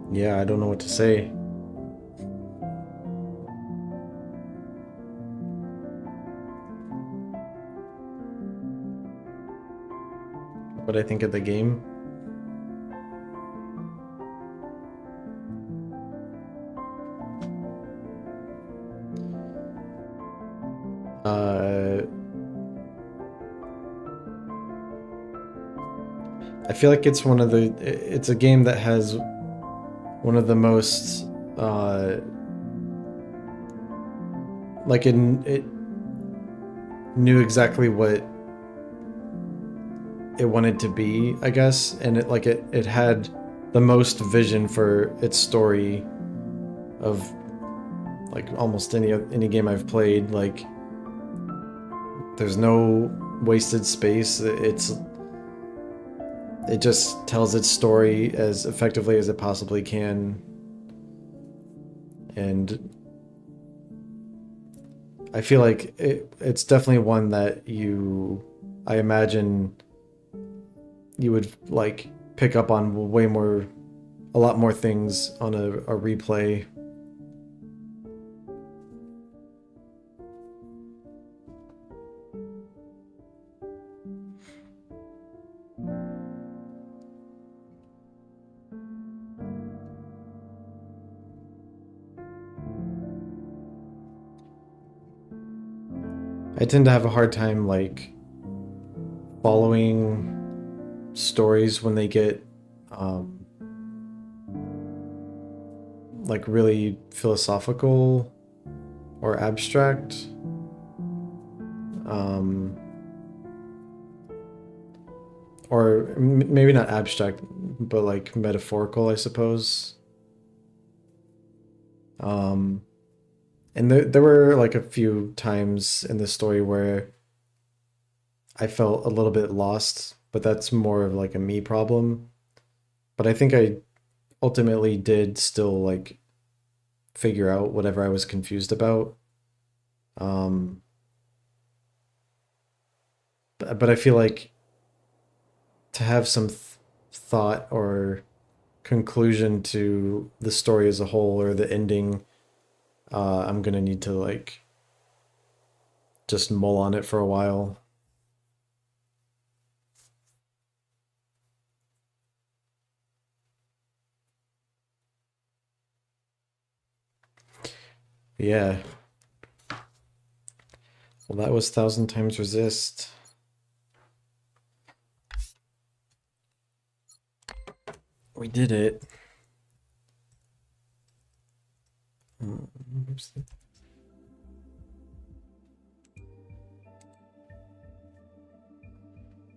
Yeah, I don't know what to say. What I think of the game. I feel like it's it's a game that has one of the most, like it knew exactly what it wanted to be, I guess, and it had the most vision for its story of like almost any game I've played. Like, there's no wasted space. It just tells its story as effectively as it possibly can. And I feel like it's definitely one that I imagine you would like pick up on a lot more things on a replay. I tend to have a hard time like following stories when they get like really philosophical or abstract. Or maybe not abstract, but like metaphorical, I suppose. And there were like a few times in the story where I felt a little bit lost, but that's more of like a me problem. But I think I ultimately did still like figure out whatever I was confused about. But I feel like to have some thought or conclusion to the story as a whole or the ending, I'm gonna need to like just mull on it for a while. Yeah. Well, that was 1000xRESIST. We did it.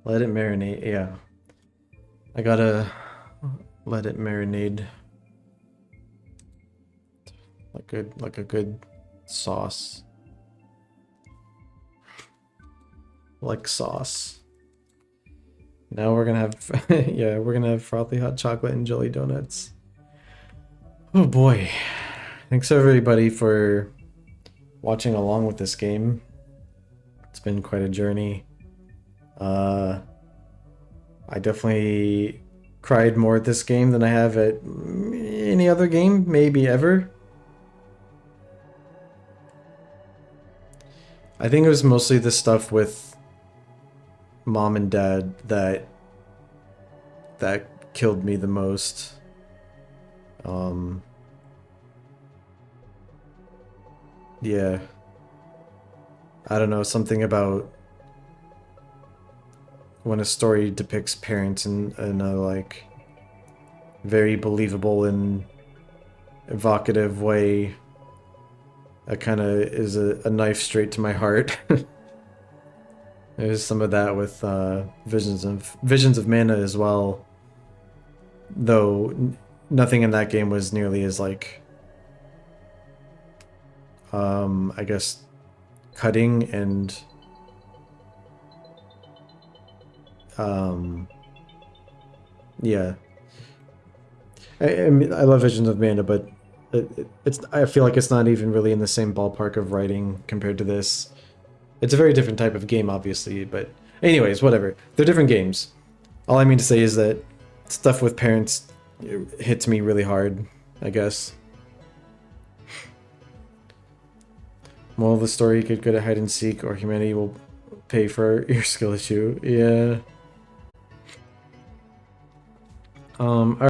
Let it marinate, yeah. I gotta let it marinate like a good sauce. Like sauce. Now we're gonna have yeah, we're gonna have frothy hot chocolate and jelly donuts. Oh boy. Thanks everybody for watching along with this game. It's been quite a journey. I definitely cried more at this game than I have at any other game, maybe ever. I think it was mostly the stuff with mom and dad that killed me the most. Yeah. I don't know, something about when a story depicts parents in a like very believable and evocative way, that kind of is a knife straight to my heart. There's some of that with Visions of Mana as well, though nothing in that game was nearly as like I guess cutting and yeah. I mean, I love Visions of Mana, but I feel like it's not even really in the same ballpark of writing compared to this. It's a very different type of game, obviously, but anyways, whatever. They're different games. All I mean to say is that stuff with parents hits me really hard, I guess. Moral of the story, get good at hide and seek or humanity will pay for your skill issue. Yeah.